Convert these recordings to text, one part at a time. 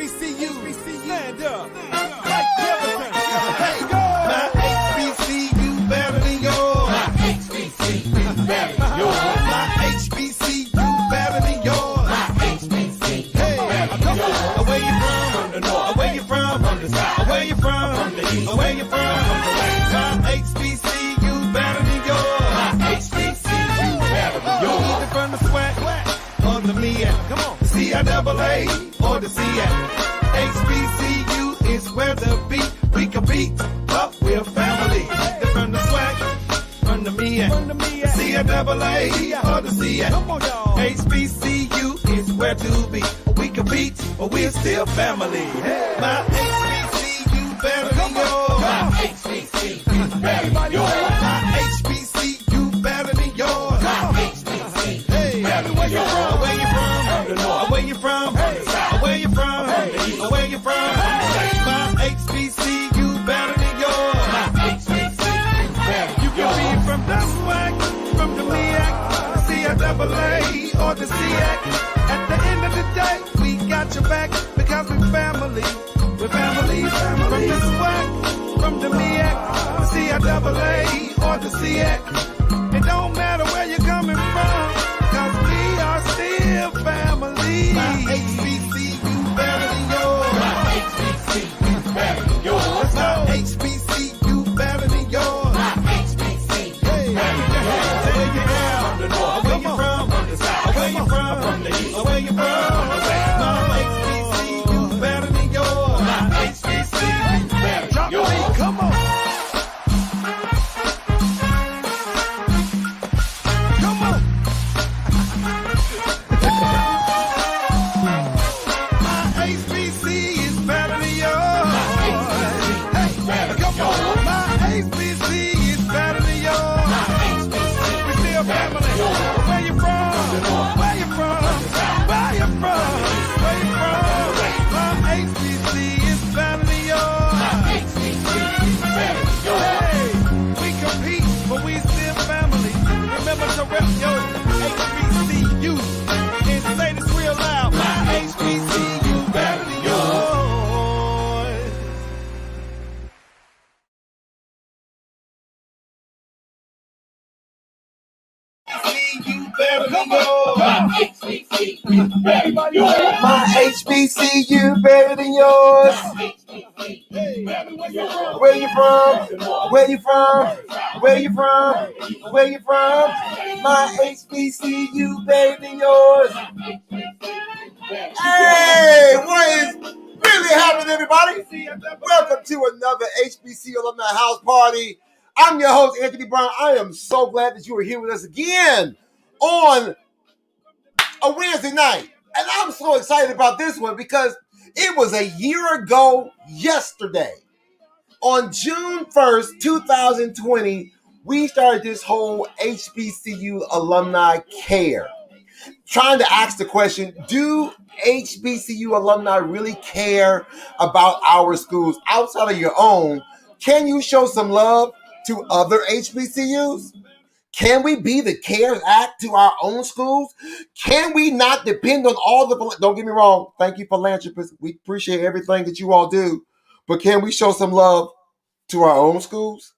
HBCU, stand up. Like Jefferson. Let's go. My HBCU better than yours. My HBCU better than yours. My HBCU better than yours. My HBCU better than Come yours. on. Where you from? From the north. Where you from? From the south. Where you from? From the east. Where you from? From the west. My HBCU better than yours. My HBCU better than yours. Either from the SWAC or the MEAC. Come on. CIAA or the SEAC. HBCU is where to be. We compete, but we're family. Either from the SWAC, from the MEAC, CIAA or the SEAC. Come on, y'all. HBCU is where to be. We compete, but we're still family. My HBCU better than yours. My HBCU better than yours. My HBCU better than yours. My HBCU Hey, better where than you yours. from? Where you from? From the north. Where you from? From the south. Where you from? From the east. Where you from? From the west. My HBCU better than yours. My HBCU better You than yours. can be from the SWAC, from the MEAC, the CIAA, or the SEAC. At the end of the day, we got your back because we're family. We're family, family. From the SWAC, from the MEAC, the CIAA, or the SEAC. It don't matter where you're coming from, because we are still family. My HBCU better than yours. My HBCU better than yours. Let's go. HBCU better than yours. My HBCU Hey, better than yours. where you From the north. Where you from? From the south. Where you from? From the east. Where you from? From the west. My HBCU better than yours. My HBCU better Drop than the yours. beat, come on. Come on. My HBC is better than yours. better than Come on. yours. My HBC is better than yours. We still family. Where you from? Where you from? Where you from? Where you from? My HBC is better than yours. Hey, we compete, but we still family. Remember to rep your HBCU and say this real loud. My HBCU better than yours. HBCU better than yours. My HBCU better than yours. My HBCU better than yours. Where you from? Where you from? Where you from? Where you from? My HBCU better than yours. Hey, what is really happening, everybody? Welcome to another HBCU Alumni House Party. I'm your host, Anthony Brown. I am so glad that you are here with us again on a Wednesday night. And I'm so excited about this one because it was a year ago yesterday. On June 1st, 2020, we started this whole HBCU Alumni Care. Trying to ask the question, do HBCU alumni really care about our schools outside of your own? Can you show some love to other HBCUs? Can we be the CARES Act to our own schools? Can we not depend on all the, don't get me wrong, thank you philanthropists, we appreciate everything that you all do, but can we show some love to our own schools?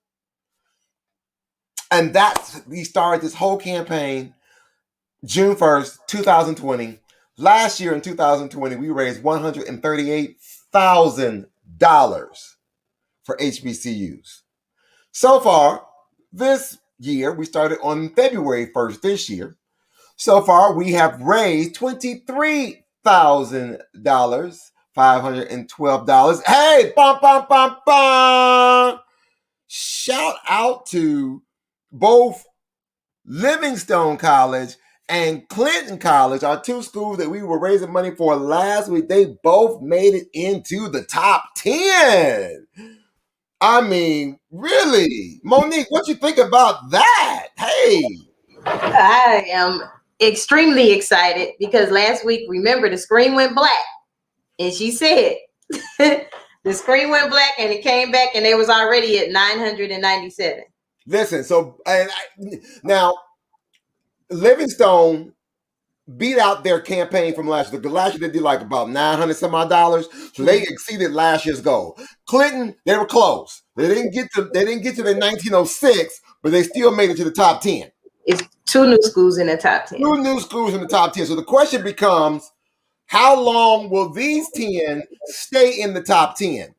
And we started this whole campaign June 1st, 2020. Last year in 2020, we raised $138,000 for HBCUs. So far, this year, we started on February 1st this year. So far, we have raised $23,000, $512. Hey, bum, bum, bum, bum. Shout out to both Livingstone College and Clinton College, our two schools that we were raising money for last week. They both made it into the top 10. I mean, really? Monique, what you think about that? Hey. I am extremely excited because last week, remember, the screen went black. And she said, the screen went black and it came back and it was already at 997. Listen, so now Livingstone beat out their campaign from last year. The last year they did like about $900 some odd dollars, so they exceeded last year's goal. Clinton, they were close. They didn't get to the 1906, but they still made it to the top 10. It's 2 new schools in the top 10. 2 new schools in the top 10. So the question becomes, how long will these 10 stay in the top 10?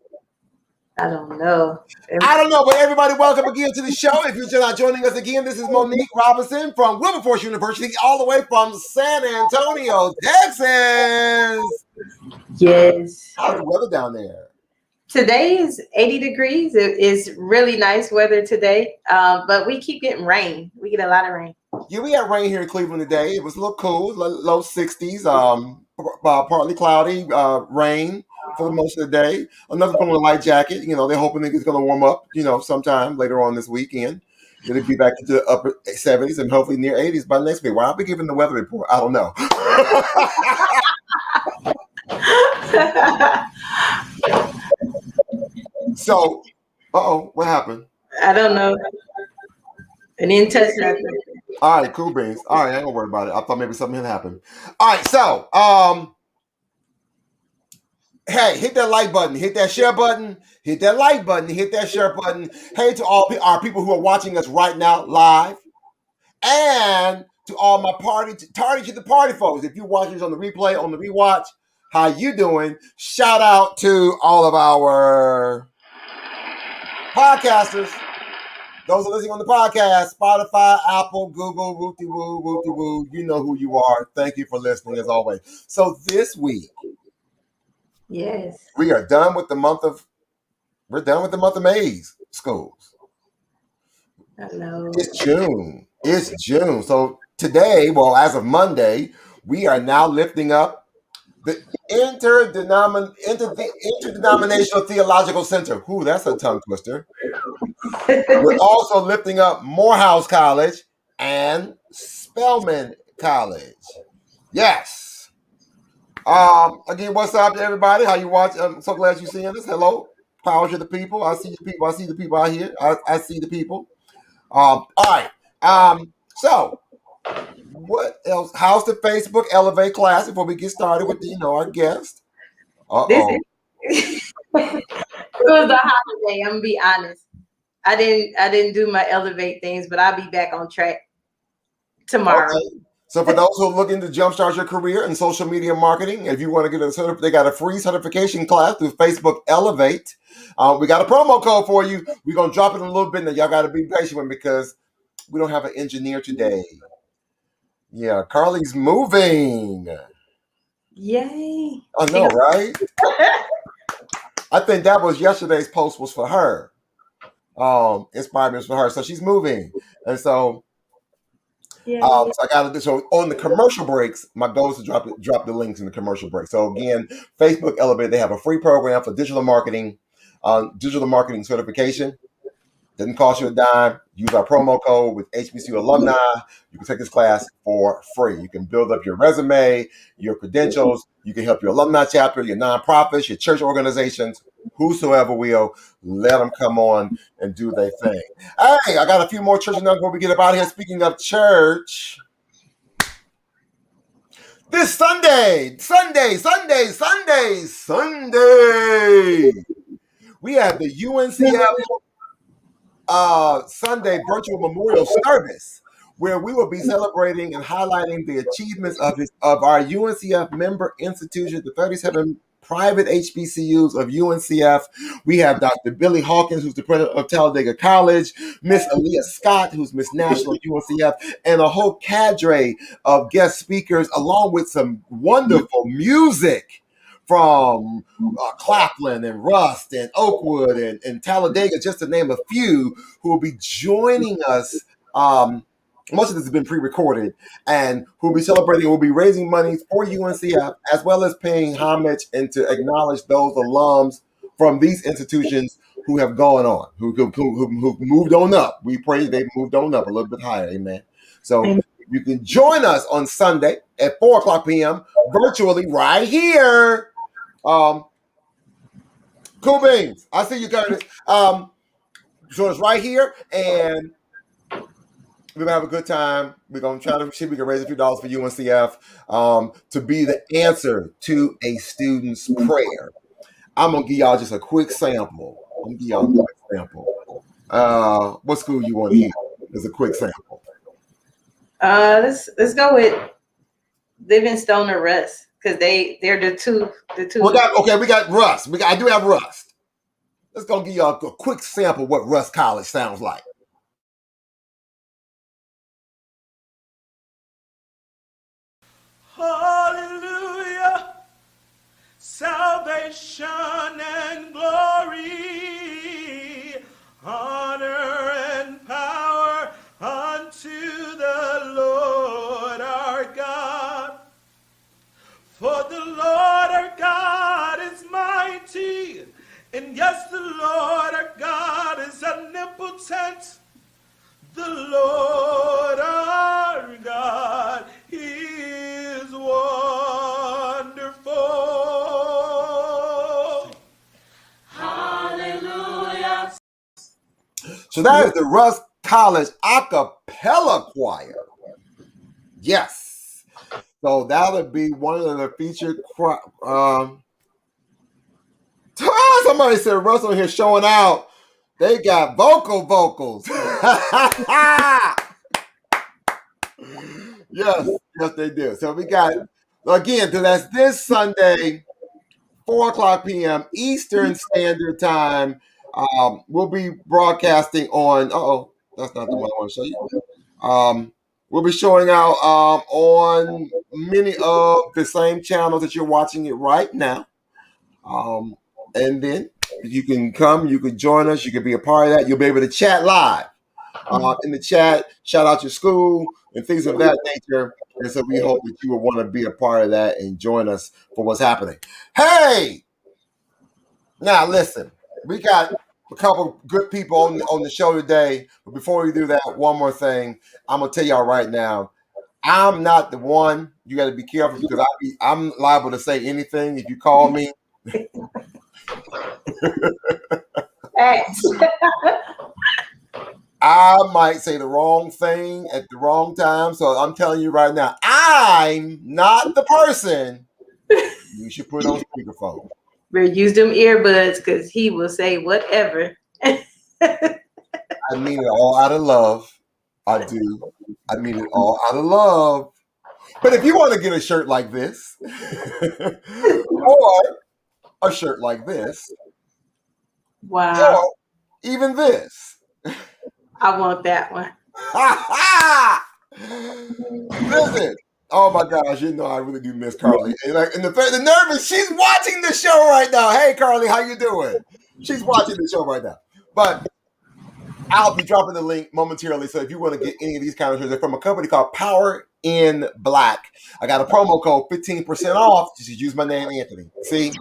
I don't know. I don't know, but everybody, welcome again to the show. If you're just not joining us again, this is Monique Robinson from Wilberforce University, all the way from San Antonio, Texas. Yes. How's the weather down there? Today is 80 degrees. It is really nice weather today, but we keep getting rain. We get a lot of rain. Yeah, we had rain here in Cleveland today. It was a little cool, low 60s, partly cloudy, rain for the most of the day. Another put on a light jacket. You know, they're hoping it's going to warm up, you know, sometime later on this weekend. It'll be back into the upper 70s and hopefully near 80s by next week. Why I'll be giving the weather report? I don't know. So, what happened? I don't know. I didn't touch nothing. All right, cool beans. All right, I ain't gonna worry about it. I thought maybe something had happened. All right, so hey, hit that like button, hit that share button, hit that like button, hit that share button. Hey to all our people who are watching us right now live, and to all my tardy to the party folks. If you're watching this on the replay, on the rewatch, how you doing? Shout out to all of our podcasters. Those are listening on the podcast, Spotify, Apple, Google, woo-de-woo. You know who you are. Thank you for listening as always. So this week, yes, we are done with the month of May's schools. Hello. It's June. So today, well, as of Monday, we are now lifting up the Interdenominational Theological Center. Ooh, that's a tongue twister. We're also lifting up Morehouse College and Spelman College. Yes. Again, what's up to everybody? How you watch? I'm so glad you're seeing us. Hello. Power to the people. I see the people. I see the people out here. I see the people. All right. So what else? How's the Facebook Elevate class before we get started with our guest? It was a holiday. I'm gonna be honest. I didn't do my Elevate things, but I'll be back on track tomorrow. Okay. So for those who are looking to jumpstart your career in social media marketing, if you want to get they got a free certification class through Facebook Elevate. We got a promo code for you. We're gonna drop it in a little bit, and y'all got to be patient with because we don't have an engineer today. Yeah, Carly's moving. Yay! I know, right? I think that was yesterday's post was for her. Inspired me for her. So she's moving. And so so I gotta do so on the commercial breaks. My goal is to drop the links in the commercial break. So again, Facebook Elevate, they have a free program for digital marketing certification. Doesn't cost you a dime. Use our promo code with HBCU Alumni. You can take this class for free. You can build up your resume, your credentials. You can help your alumni chapter, your nonprofits, your church organizations, whosoever will. Let them come on and do their thing. Hey, I got a few more church announcements before we get up out of here. Speaking of church, this Sunday, we have the UNCF Sunday virtual memorial service, where we will be celebrating and highlighting the achievements of our UNCF member institutions, the 37 private HBCUs of UNCF. We have Dr. Billy Hawkins, who's the president of Talladega College, Miss Aaliyah Scott, who's Miss National at UNCF, and a whole cadre of guest speakers, along with some wonderful music from Claflin and Rust and Oakwood and Talladega, just to name a few, who will be joining us. Most of this has been pre-recorded, and who will be celebrating, will be raising money for UNCF, as well as paying homage and to acknowledge those alums from these institutions who have gone on, who moved on up. We pray they've moved on up a little bit higher, amen. So you can join us on Sunday at 4:00 p.m. virtually right here. Cool beans. I see you, Curtis. So it's right here, and We're gonna have a good time. We're gonna try to see if we can raise a few dollars for UNCF to be the answer to a student's prayer. I'm gonna give y'all just a quick sample. What school you want to hear? As a quick sample. Let's go with Livingstone or Russ, because they're the two. We got Russ. I do have Russ. Let's go give y'all a quick sample of what Russ College sounds like. Hallelujah, salvation and glory, honor and power unto the Lord our God. For the Lord our God is mighty, and yes, the Lord our God is omnipotent. The Lord our God is wonderful. Hallelujah. So that is the Russ College a cappella choir. Yes. So that'll be one of the featured somebody said Russ on here showing out. They got vocals. Yes, they do. So we got, again, so that's this Sunday, 4:00 p.m. Eastern Standard Time. We'll be broadcasting on, that's not the one I want to show you. We'll be showing out on many of the same channels that you're watching it right now. And then you can come, you can join us, you can be a part of that. You'll be able to chat live in the chat, shout out your school and things of that nature. And so we hope that you will want to be a part of that and join us for what's happening. Hey, now listen, we got a couple good people on the show today. But before we do that, one more thing. I'm going to tell y'all right now, I'm not the one. You got to be careful because I'm liable to say anything if you call me. I might say the wrong thing at the wrong time. So I'm telling you right now, I'm not the person you should put on speakerphone. We'll use them earbuds because he will say whatever. I mean it all out of love. I do. I mean it all out of love. But if you want to get a shirt like this or a shirt like this, wow, or even this, I want that one. Listen, oh my gosh, you know I really do miss Carly. And the nervous, she's watching the show right now. Hey Carly, how you doing? She's watching the show right now. But I'll be dropping the link momentarily. So if you want to get any of these kind of shirts, they're from a company called Power in Black. I got a promo code 15% off. Just use my name, Anthony. See?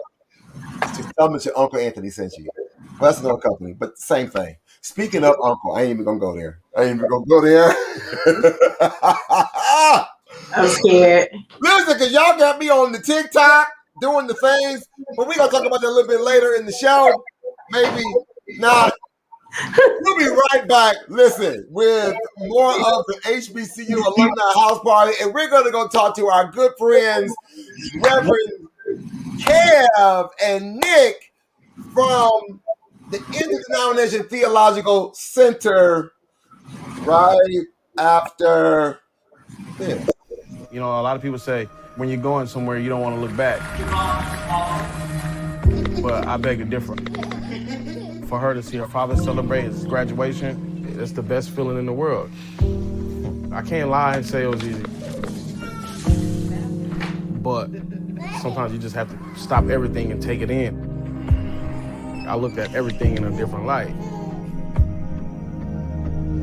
Just tell me that your Uncle Anthony sent you. Well, that's another company, but same thing. Speaking of Uncle, I ain't even gonna go there. I'm scared. Listen, because y'all got me on the TikTok doing the things, but we're gonna talk about that a little bit later in the show. Maybe not. We'll be right back, listen, with more of the HBCU Alumni House Party, and we're going to go talk to our good friends, Reverend Kev and Nick from the Interdenomination Theological Center right after this. You know, a lot of people say when you're going somewhere, you don't want to look back. But I beg to differ. For her to see her father celebrate his graduation, it's the best feeling in the world. I can't lie and say it was easy. But sometimes you just have to stop everything and take it in. I looked at everything in a different light.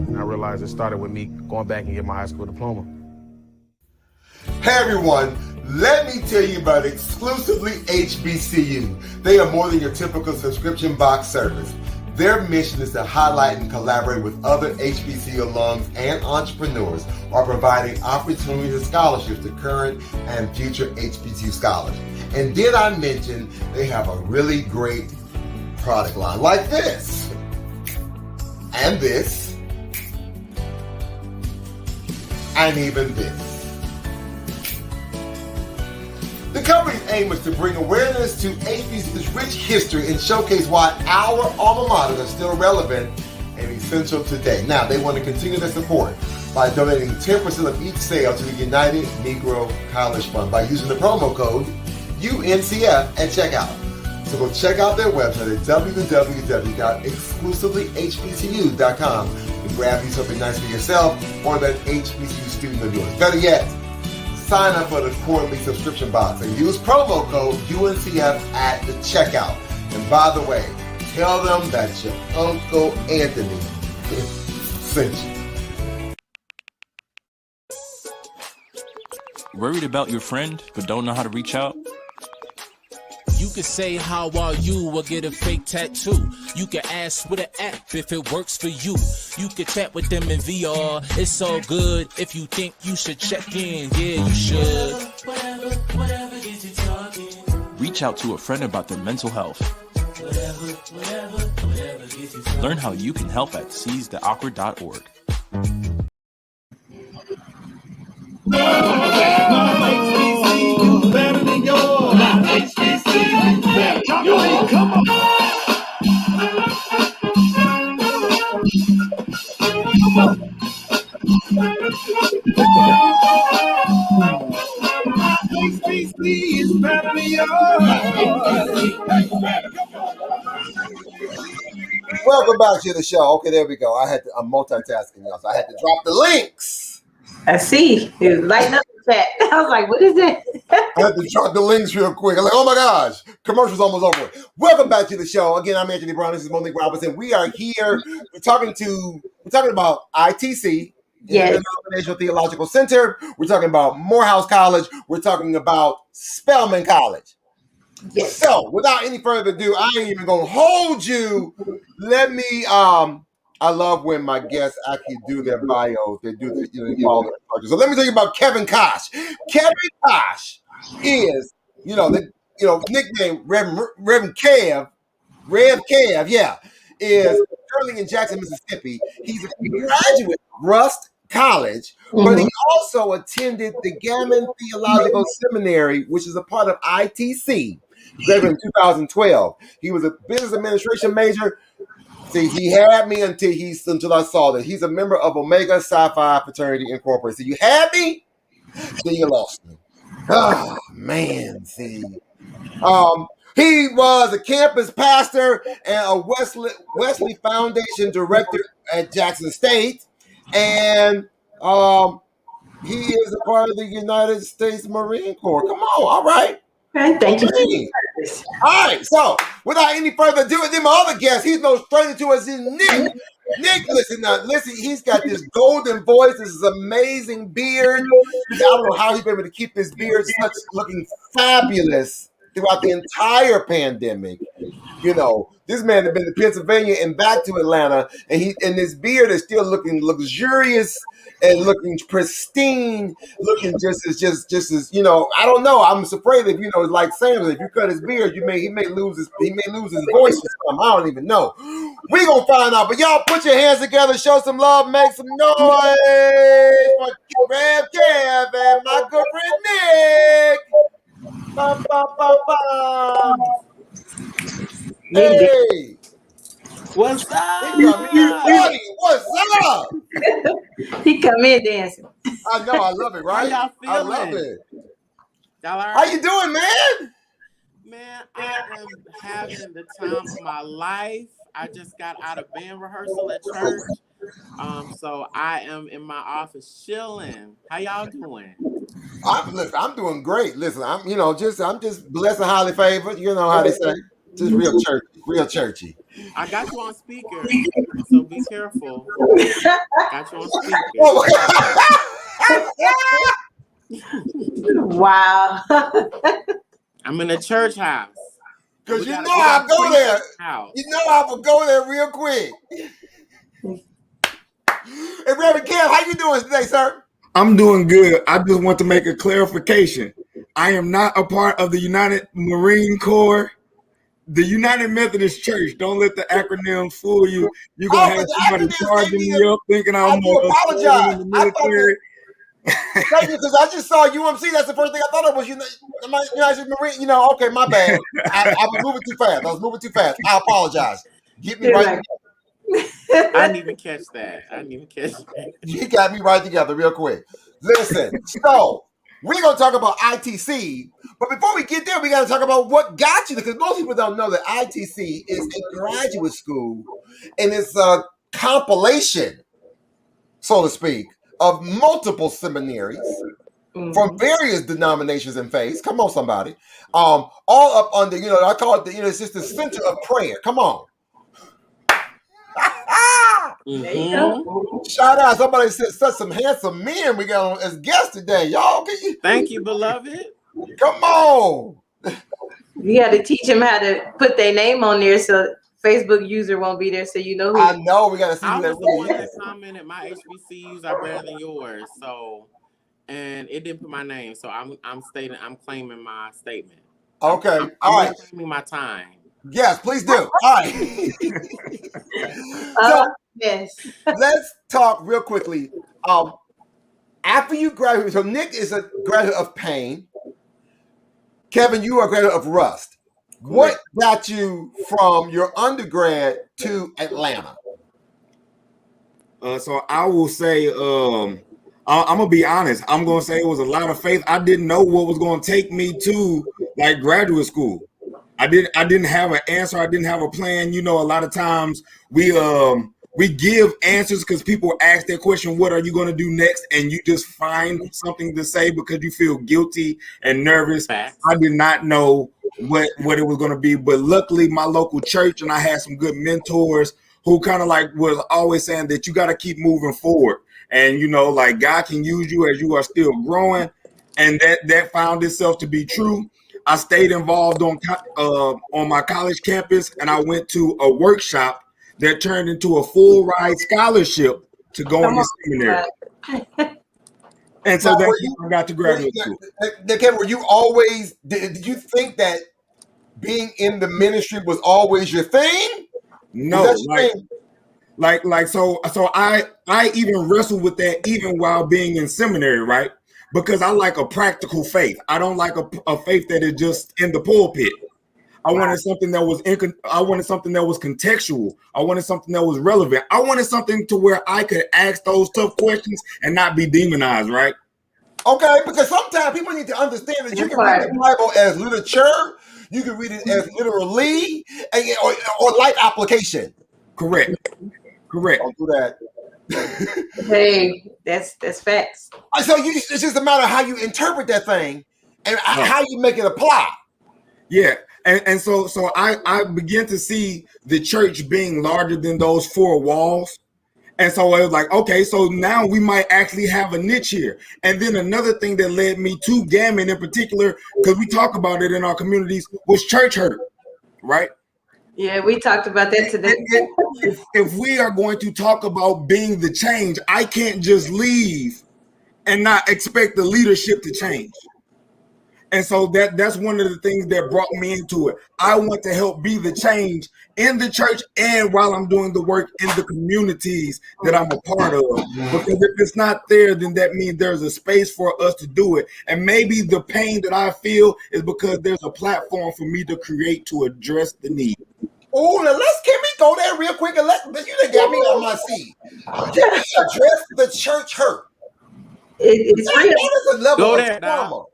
And I realized it started with me going back and getting my high school diploma. Hey everyone, let me tell you about exclusively HBCU. They are more than your typical subscription box service. Their mission is to highlight and collaborate with other HBCU alums and entrepreneurs while providing opportunities and scholarships to current and future HBCU scholars. And did I mention they have a really great product line like this, and this, and even this. The company's aim is to bring awareness to HBCU's rich history and showcase why our alma mater is still relevant and essential today. Now, they want to continue their support by donating 10% of each sale to the United Negro College Fund by using the promo code UNCF at checkout. So go check out their website at www.exclusivelyyhbcu.com and grab you something nice for yourself or that HBCU student of yours. Better yet, sign up for the quarterly subscription box and use promo code UNCF at the checkout. And by the way, tell them that your Uncle Anthony sent you. Worried about your friend but don't know how to reach out? You can say how are you or get a fake tattoo. You can ask with an app if it works for you. You can chat with them in VR. It's all good. If you think you should check in, yeah, you should. Whatever gets you talking. Reach out to a friend about their mental health. Whatever gets you talking. Learn how you can help at seizetheawkward.org. HBCU better than yours. HBCU better than yours. Come on. HBC is better than yours. Welcome back to the show. Okay, there we go. I'm multitasking, y'all, so I had to drop the links. I see. It was lighting up the chat. I was like, what is that? I had to drop the links real quick. I'm like, oh my gosh, commercial's almost over. Welcome back to the show. Again, I'm Anthony Brown. This is Monique Robinson. We are here. We're talking about ITC, Yes. International Theological Center. We're talking about Morehouse College. We're talking about Spelman College. Yes. So, without any further ado, I ain't even gonna hold you. Let me I love when my guests actually do their bios. They do their, they follow their characters. So let me tell you about Kevin Kosh. Kevin Kosh is, nickname Rev Kev, is currently in Jackson, Mississippi. He's a graduate of Rust College, but he also attended the Gammon Theological Seminary, which is a part of ITC, graduated in 2012. He was a business administration major. See, he had me until I saw that he's a member of Omega Psi Phi Fraternity Incorporated. So you had me, then you lost me. Oh man, see. He was a campus pastor and a Wesley Foundation director at Jackson State, and he is a part of the United States Marine Corps. Come on, all right. Okay, thank you. All right, so without any further ado, then my other guest, he's no stranger to us, is Nick. Nick, listen, he's got this golden voice, this is amazing beard. I don't know how he's been able to keep this beard looking fabulous throughout the entire pandemic. This man has been to Pennsylvania and back to Atlanta, and his beard is still looking luxurious and looking pristine, looking just as I don't know. I'm afraid if it's like Sanders, if you cut his beard, he may lose his voice or something. I don't even know. We gonna find out. But y'all put your hands together, show some love, make some noise for Rev Kev and my good friend Nick. Ba, ba, ba, ba. Hey, What's up? What's up? He come in dancing. I know, I love it, right? How y'all I feeling? love it. Y'all all right? How you doing, man? Man, I am having the time of my life. I just got out of band rehearsal at church. So I am in my office chilling. How y'all doing? I'm doing great. Listen, I'm just blessed and highly favored. You know how they say. Just real churchy. I got you on speaker, so be careful. Got you on speaker. Wow. I'm in a church house. Because I'll go there. I will go there real quick. Hey, Reverend Kev, how you doing today, sir? I'm doing good. I just want to make a clarification. I am not a part of the United Marine Corps. The United Methodist Church. Don't let the acronym fool you. You're going to have somebody charging me up thinking I'm apologize. in the military. Thank you, because I just saw UMC. That's the first thing I thought of was United Marine. Okay, my bad. I was moving too fast. I apologize. Get me right. I didn't even catch that. You got me right together real quick. Listen, so we're going to talk about ITC, but before we get there, we got to talk about what got you, because most people don't know that ITC is a graduate school, and it's a compilation, so to speak, of multiple seminaries from various denominations and faiths. Come on, somebody. All up under, I call it it's just the center of prayer. Come on. Shout out. Somebody said such some handsome men we got on as guests today. Y'all, thank you, beloved. Come on. You got to teach them how to put their name on there so Facebook user won't be there, so you know who. I know, we got to see who that really is. I commented my HBCUs are better than yours, so, and it didn't put my name, so I'm claiming my statement. Okay, I'm all right. Claiming my time. Yes, please do. All right. So, yes. Let's talk real quickly. After you graduate, so Nick is a graduate of Payne. Kevin, you are a graduate of Rust. What got you from your undergrad to Atlanta? So I will say, I'm gonna be honest. I'm gonna say it was a lot of faith. I didn't know what was gonna take me to like graduate school. I didn't have an answer. I didn't have a plan. A lot of times we give answers because people ask that question, what are you going to do next? And you just find something to say because you feel guilty and nervous. Facts. I did not know what it was going to be. But luckily, my local church, and I had some good mentors who kind of like was always saying that you got to keep moving forward. And, like God can use you as you are still growing. And that found itself to be true. I stayed involved on my college campus, and I went to a workshop that turned into a full ride scholarship to go into seminary. And so that's when I got to graduate school. Kevin, were you always, did you think that being in the ministry was always your thing? No, so I even wrestled with that even while being in seminary, right? Because I like a practical faith. I don't like a faith that is just in the pulpit. I wanted something that was contextual. I wanted something that was relevant. I wanted something to where I could ask those tough questions and not be demonized, right? Okay, because sometimes people need to understand that you can read the Bible as literature, you can read it as literally, or life application. Correct. Don't do that. Hey, that's facts. So it's just a matter of how you interpret that thing and how you make it apply. Yeah. And so I began to see the church being larger than those four walls. And so I was like, okay, so now we might actually have a niche here. And then another thing that led me to Gammon in particular, because we talk about it in our communities, was church hurt, right? Yeah, we talked about that today. If we are going to talk about being the change, I can't just leave and not expect the leadership to change. And so that's one of the things that brought me into it. I want to help be the change in the church and while I'm doing the work in the communities that I'm a part of. Because if it's not there, then that means there's a space for us to do it. And maybe the pain that I feel is because there's a platform for me to create to address the need. Oh, now can we go there real quick? And you done got me on my seat. Can we address the church hurt? It's real. That is a level of trauma.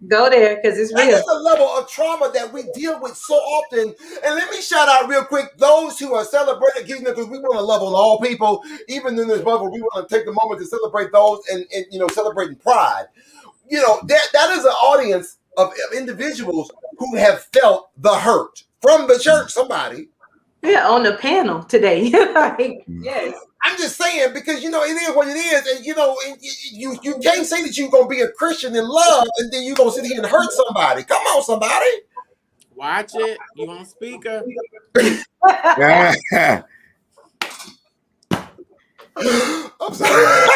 Go there, because it's real. That is a level of trauma that we deal with so often. And let me shout out real quick those who are celebrating, because we want to love on all people. Even in this month, we want to take the moment to celebrate those and celebrating pride. That is an audience of individuals who have felt the hurt from the church. Somebody. Yeah, on the panel today. Yes. I'm just saying, because it is what it is, and you can't say that you're gonna be a Christian in love and then you're gonna sit here and hurt somebody. Come on, somebody. Watch it. You on speaker. I'm sorry.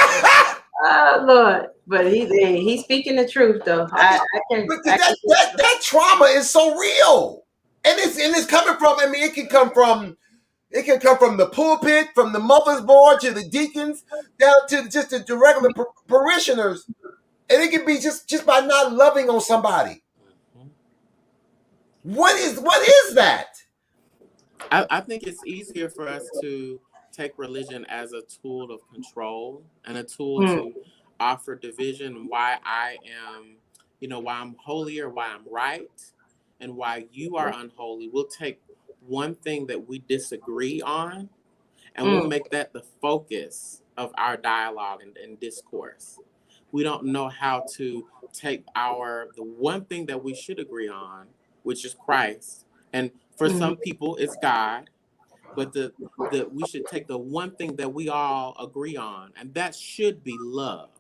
Oh Lord. But he's speaking the truth though. That trauma is so real. And it's coming from, it can come from the pulpit, from the mother's board to the deacons, down to just the regular parishioners. And it can be just by not loving on somebody. What is that? I think it's easier for us to take religion as a tool of control and a tool to offer division, why I am, why I'm holy or why I'm right and why you are unholy. We'll take one thing that we disagree on and we'll make that the focus of our dialogue and discourse. We don't know how to take the one thing that we should agree on, which is Christ. And for some people, it's God. But we should take the one thing that we all agree on, and that should be love.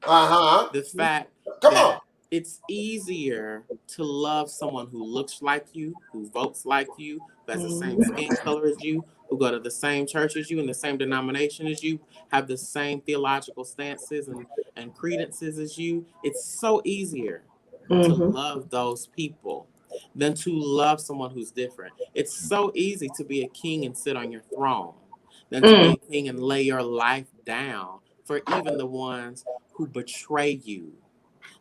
The fact that it's easier to love someone who looks like you, who votes like you, who has the same skin color as you, who go to the same church as you, in the same denomination as you, have the same theological stances and credences as you. It's so easier to love those people than to love someone who's different. It's so easy to be a king and sit on your throne than to be a king and lay your life down for even the ones who betray you.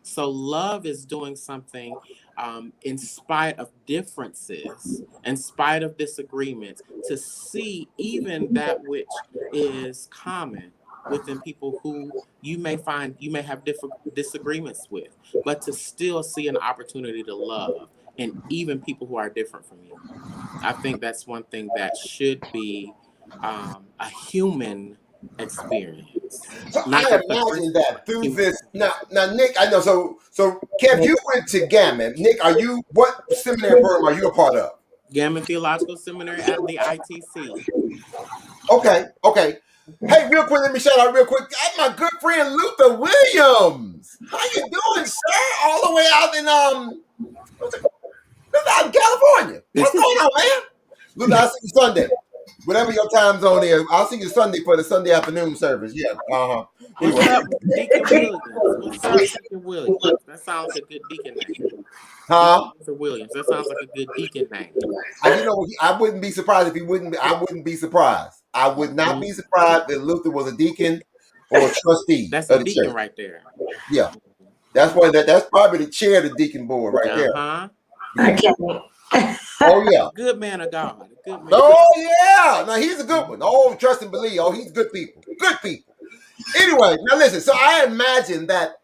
So love is doing something in spite of differences, in spite of disagreements, to see even that which is common within people who you may have different disagreements with, but to still see an opportunity to love. And even people who are different from you. I think that's one thing that should be a human experience. So I imagine that through this. Now, Nick, I know. So Kev, you went to Gammon. Nick, what seminary program are you a part of? Gammon Theological Seminary at the ITC. Okay. Hey, real quick, let me shout out real quick. My good friend Luther Williams. How you doing, sir? All the way out in out in California. What's going on, man? Luther, I'll see you Sunday. Whatever your time zone is, I'll see you Sunday for the Sunday afternoon service. Yeah. Anyway. What's up, Deacon Williams? That sounds like a good deacon name. Mr. Williams. That sounds like a good deacon name. I wouldn't be surprised if he wouldn't. I wouldn't be surprised. I would not be surprised if Luther was a deacon or a trustee. That's a deacon church. Right there. Yeah. That's probably the chair of the deacon board right there. I can't. Oh yeah, good man of God. Oh yeah, now he's a good one. Oh, trust and believe. Oh, he's good people. Good people. Anyway, now listen. So I imagine that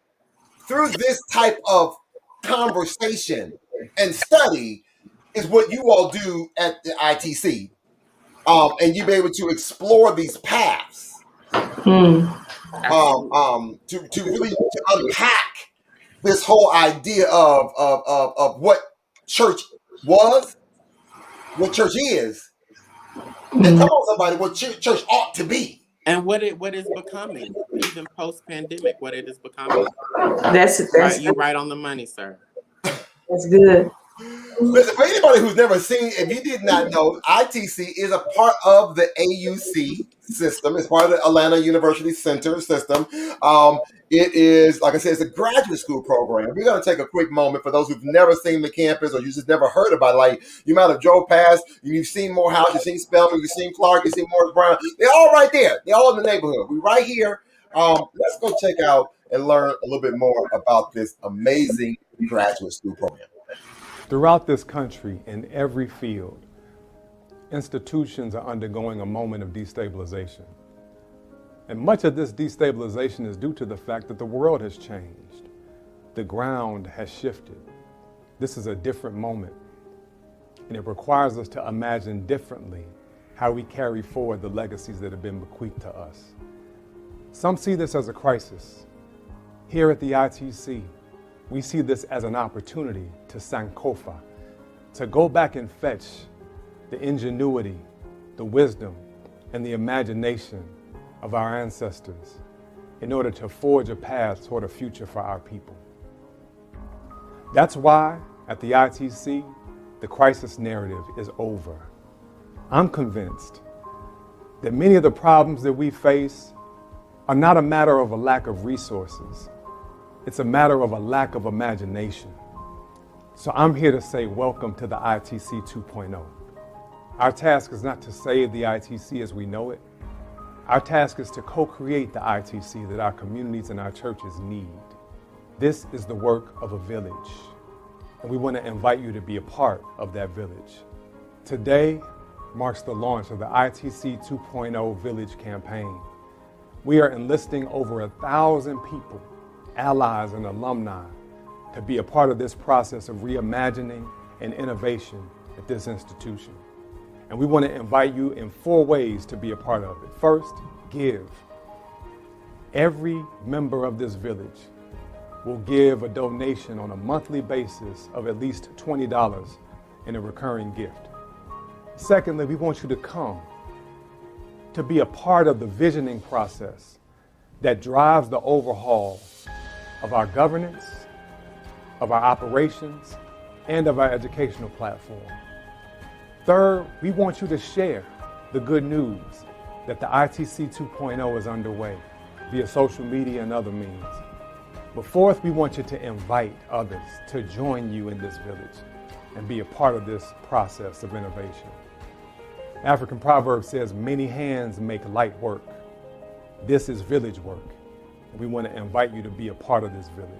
through this type of conversation and study is what you all do at the ITC, and you be able to explore these paths, to really unpack this whole idea of what church was, what church is, and come on, somebody, what church ought to be, and what is becoming, even post-pandemic, what it is becoming. That's right. You right on the money, sir. That's good. Listen, for anybody who's never seen, if you did not know, ITC is a part of the AUC system. It's part of the Atlanta University Center system. It is, like I said, it's a graduate school program. We're going to take a quick moment for those who've never seen the campus or you just never heard about it. Like, you might have drove past and you've seen Morehouse, you've seen Spelman, you've seen Clark, you've seen Morris Brown. They're all right there. They're all in the neighborhood. We're right here. Let's go check out and learn a little bit more about this amazing graduate school program. Throughout this country, in every field, institutions are undergoing a moment of destabilization. And much of this destabilization is due to the fact that the world has changed. The ground has shifted. This is a different moment. And it requires us to imagine differently how we carry forward the legacies that have been bequeathed to us. Some see this as a crisis. Here at the ITC, we see this as an opportunity to sankofa, to go back and fetch the ingenuity, the wisdom, and the imagination of our ancestors in order to forge a path toward a future for our people. That's why at the ITC, the crisis narrative is over. I'm convinced that many of the problems that we face are not a matter of a lack of resources. It's a matter of a lack of imagination. So I'm here to say welcome to the ITC 2.0. Our task is not to save the ITC as we know it. Our task is to co-create the ITC that our communities and our churches need. This is the work of a village, and we want to invite you to be a part of that village. Today marks the launch of the ITC 2.0 Village Campaign. We are enlisting over 1,000 people, allies and alumni, to be a part of this process of reimagining and innovation at this institution. And we want to invite you in 4 ways to be a part of it. First, give. Every member of this village will give a donation on a monthly basis of at least $20 in a recurring gift. Secondly, we want you to come to be a part of the visioning process that drives the overhaul of our governance, of our operations, and of our educational platform. Third, we want you to share the good news that the ITC 2.0 is underway via social media and other means. But fourth, we want you to invite others to join you in this village and be a part of this process of innovation. African proverb says, many hands make light work. This is village work, and we want to invite you to be a part of this village.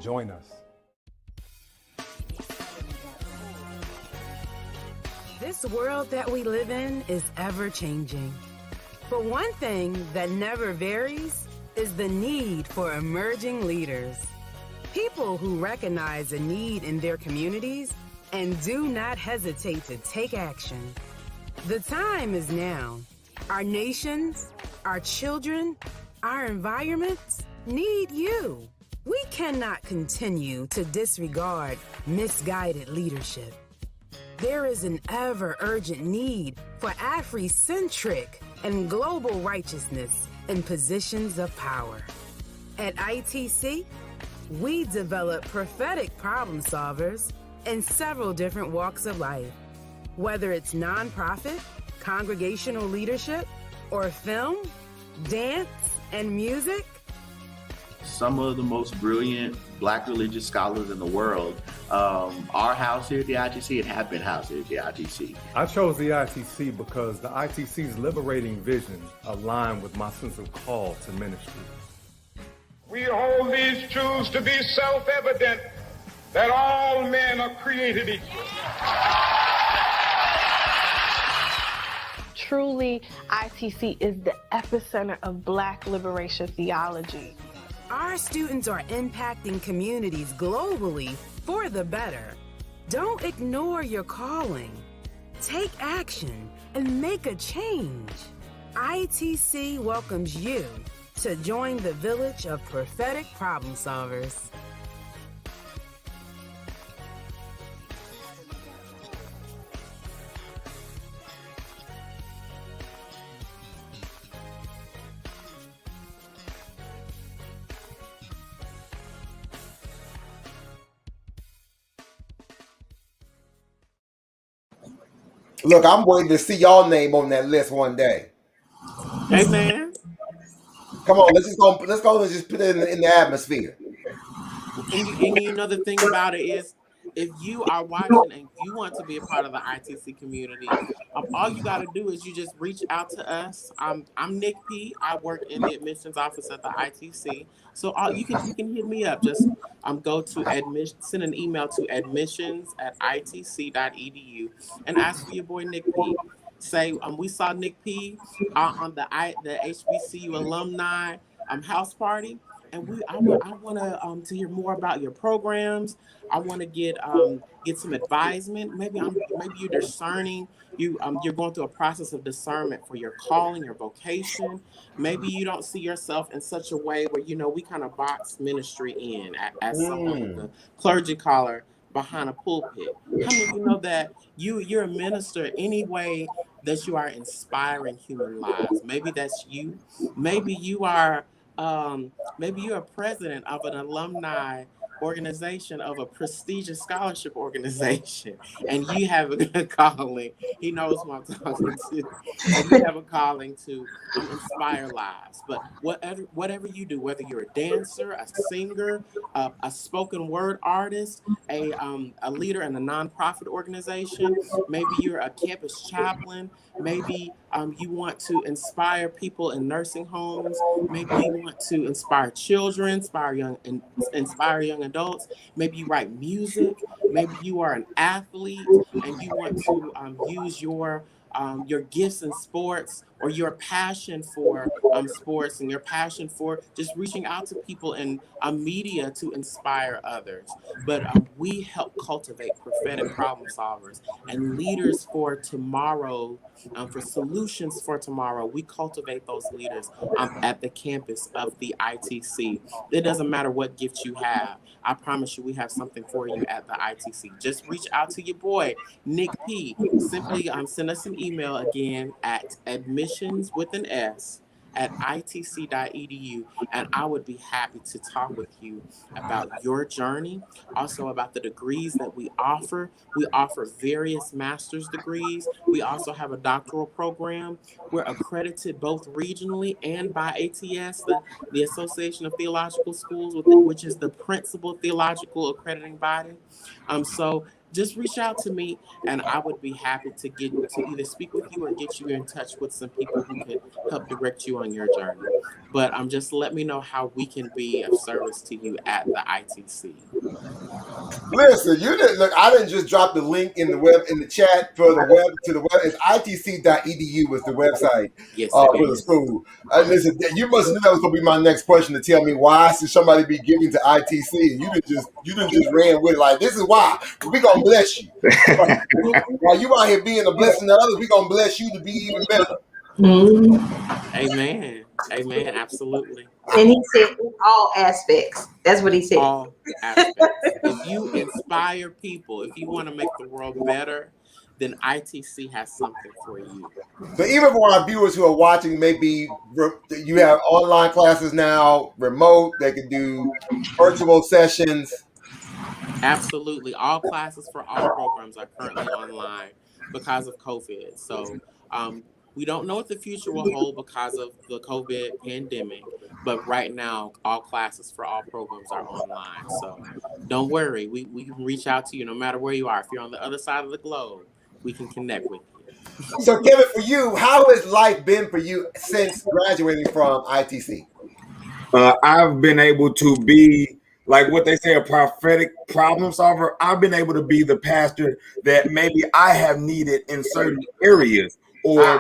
Join us. This world that we live in is ever changing. But one thing that never varies is the need for emerging leaders. People who recognize a need in their communities and do not hesitate to take action. The time is now. Our nations, our children, our environments need you. We cannot continue to disregard misguided leadership. There is an ever-urgent need for Afrocentric and global righteousness in positions of power. At ITC, we develop prophetic problem solvers in several different walks of life. Whether it's nonprofit, congregational leadership, or film, dance, and music. Some of the most brilliant Black religious scholars in the world are housed here at the ITC and have been housed here at the ITC. I chose the ITC because the ITC's liberating vision aligned with my sense of call to ministry. We hold these truths to be self-evident, that all men are created equal. Truly, ITC is the epicenter of Black liberation theology. Our students are impacting communities globally for the better. Don't ignore your calling. Take action and make a change. ITC welcomes you to join the village of prophetic problem solvers. Look, I'm waiting to see y'all name on that list one day. Hey, man. Come on, let's go and just put it in the atmosphere. And you know, the thing about it is, if you are watching and you want to be a part of the ITC community, all you got to do is you just reach out to us. I'm Nick P. I work in the admissions office at the ITC. So you can hit me up. Just go to send an email to admissions@itc.edu and ask for your boy Nick P. Say we saw Nick P. On the HBCU Alumni house party. And I want to hear more about your programs. I want to get some advisement. Maybe you're discerning. You're going through a process of discernment for your calling, your vocation. Maybe you don't see yourself in such a way where we kind of box ministry in as someone with a clergy collar behind a pulpit. How many of you know that you're a minister any way that you are inspiring human lives? Maybe that's you. Maybe you are. Maybe you're a president of an alumni organization of a prestigious scholarship organization, and you have a calling. He knows who I'm talking to. And you have a calling to inspire lives. But whatever you do, whether you're a dancer, a singer, a spoken word artist, a leader in a nonprofit organization, maybe you're a campus chaplain, maybe you want to inspire people in nursing homes. Maybe you want to inspire children, inspire young adults. Maybe you write music. Maybe you are an athlete and you want to use your gifts in sports, or your passion for sports, and your passion for just reaching out to people in media to inspire others. But we help cultivate prophetic problem solvers and leaders for tomorrow, for solutions for tomorrow. We cultivate those leaders at the campus of the ITC. It doesn't matter what gift you have. I promise you, we have something for you at the ITC. Just reach out to your boy, Nick P. Simply send us an email again at admissions with an S at itc.edu, and I would be happy to talk with you about your journey, also about the degrees that we offer. We offer various master's degrees. We also have a doctoral program. We're accredited both regionally and by ATS, the Association of Theological Schools, which is the principal theological accrediting body. So just reach out to me, and I would be happy to either speak with you or get you in touch with some people who could help direct you on your journey. But just let me know how we can be of service to you at the ITC. Listen, you didn't look. I didn't just drop the link in the chat for the web to the web. It's itc.edu was the website for the school. Listen, you must have knew that was going to be my next question, to tell me why should somebody be giving to ITC, and you didn't just ran with it like, this is why we're gonna bless you. While you out here being a blessing to others, we're gonna bless you to be even better. Mm-hmm. Amen. Amen. Absolutely. And he said in all aspects. That's what he said. All aspects. If you inspire people, if you want to make the world better, then ITC has something for you. So even for our viewers who are watching, maybe you have online classes now, remote, they can do virtual sessions. Absolutely. All classes for all programs are currently online because of COVID. So we don't know what the future will hold because of the COVID pandemic, but right now, all classes for all programs are online. So don't worry, we can reach out to you no matter where you are. If you're on the other side of the globe, we can connect with you. So Kevin, for you, how has life been for you since graduating from ITC? I've been able to be, like what they say, a prophetic problem solver. I've been able to be the pastor that maybe I have needed in certain areas, or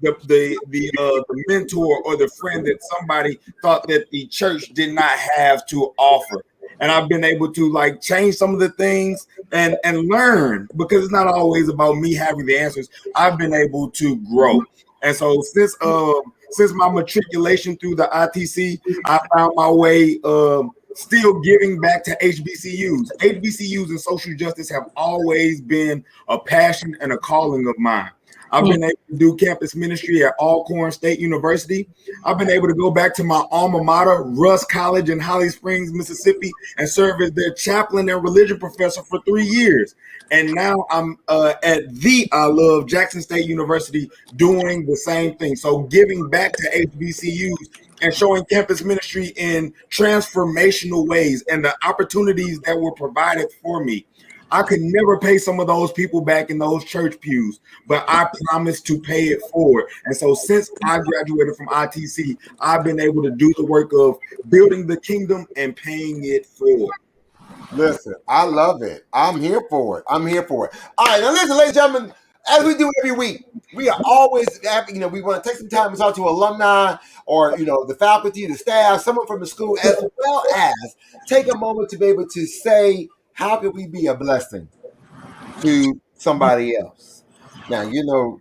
maybe the mentor or the friend that somebody thought that the church did not have to offer. And I've been able to like change some of the things and learn, because it's not always about me having the answers. I've been able to grow. And so since my matriculation through the ITC, I found my way still giving back to HBCUs. HBCUs and social justice have always been a passion and a calling of mine. I've been able to do campus ministry at Alcorn State University. I've been able to go back to my alma mater, Russ College in Holly Springs, Mississippi, and serve as their chaplain and religion professor for 3 years. And now I'm at I Love Jackson State University doing the same thing. So giving back to HBCUs and showing campus ministry in transformational ways and the opportunities that were provided for me. I could never pay some of those people back in those church pews, but I promised to pay it forward. And so since I graduated from ITC, I've been able to do the work of building the kingdom and paying it forward. Listen, I love it. I'm here for it. All right, now listen, ladies and gentlemen, as we do every week, we are always, we want to take some time to talk to alumni or, the faculty, the staff, someone from the school, as well as take a moment to be able to say, how can we be a blessing to somebody else? Now,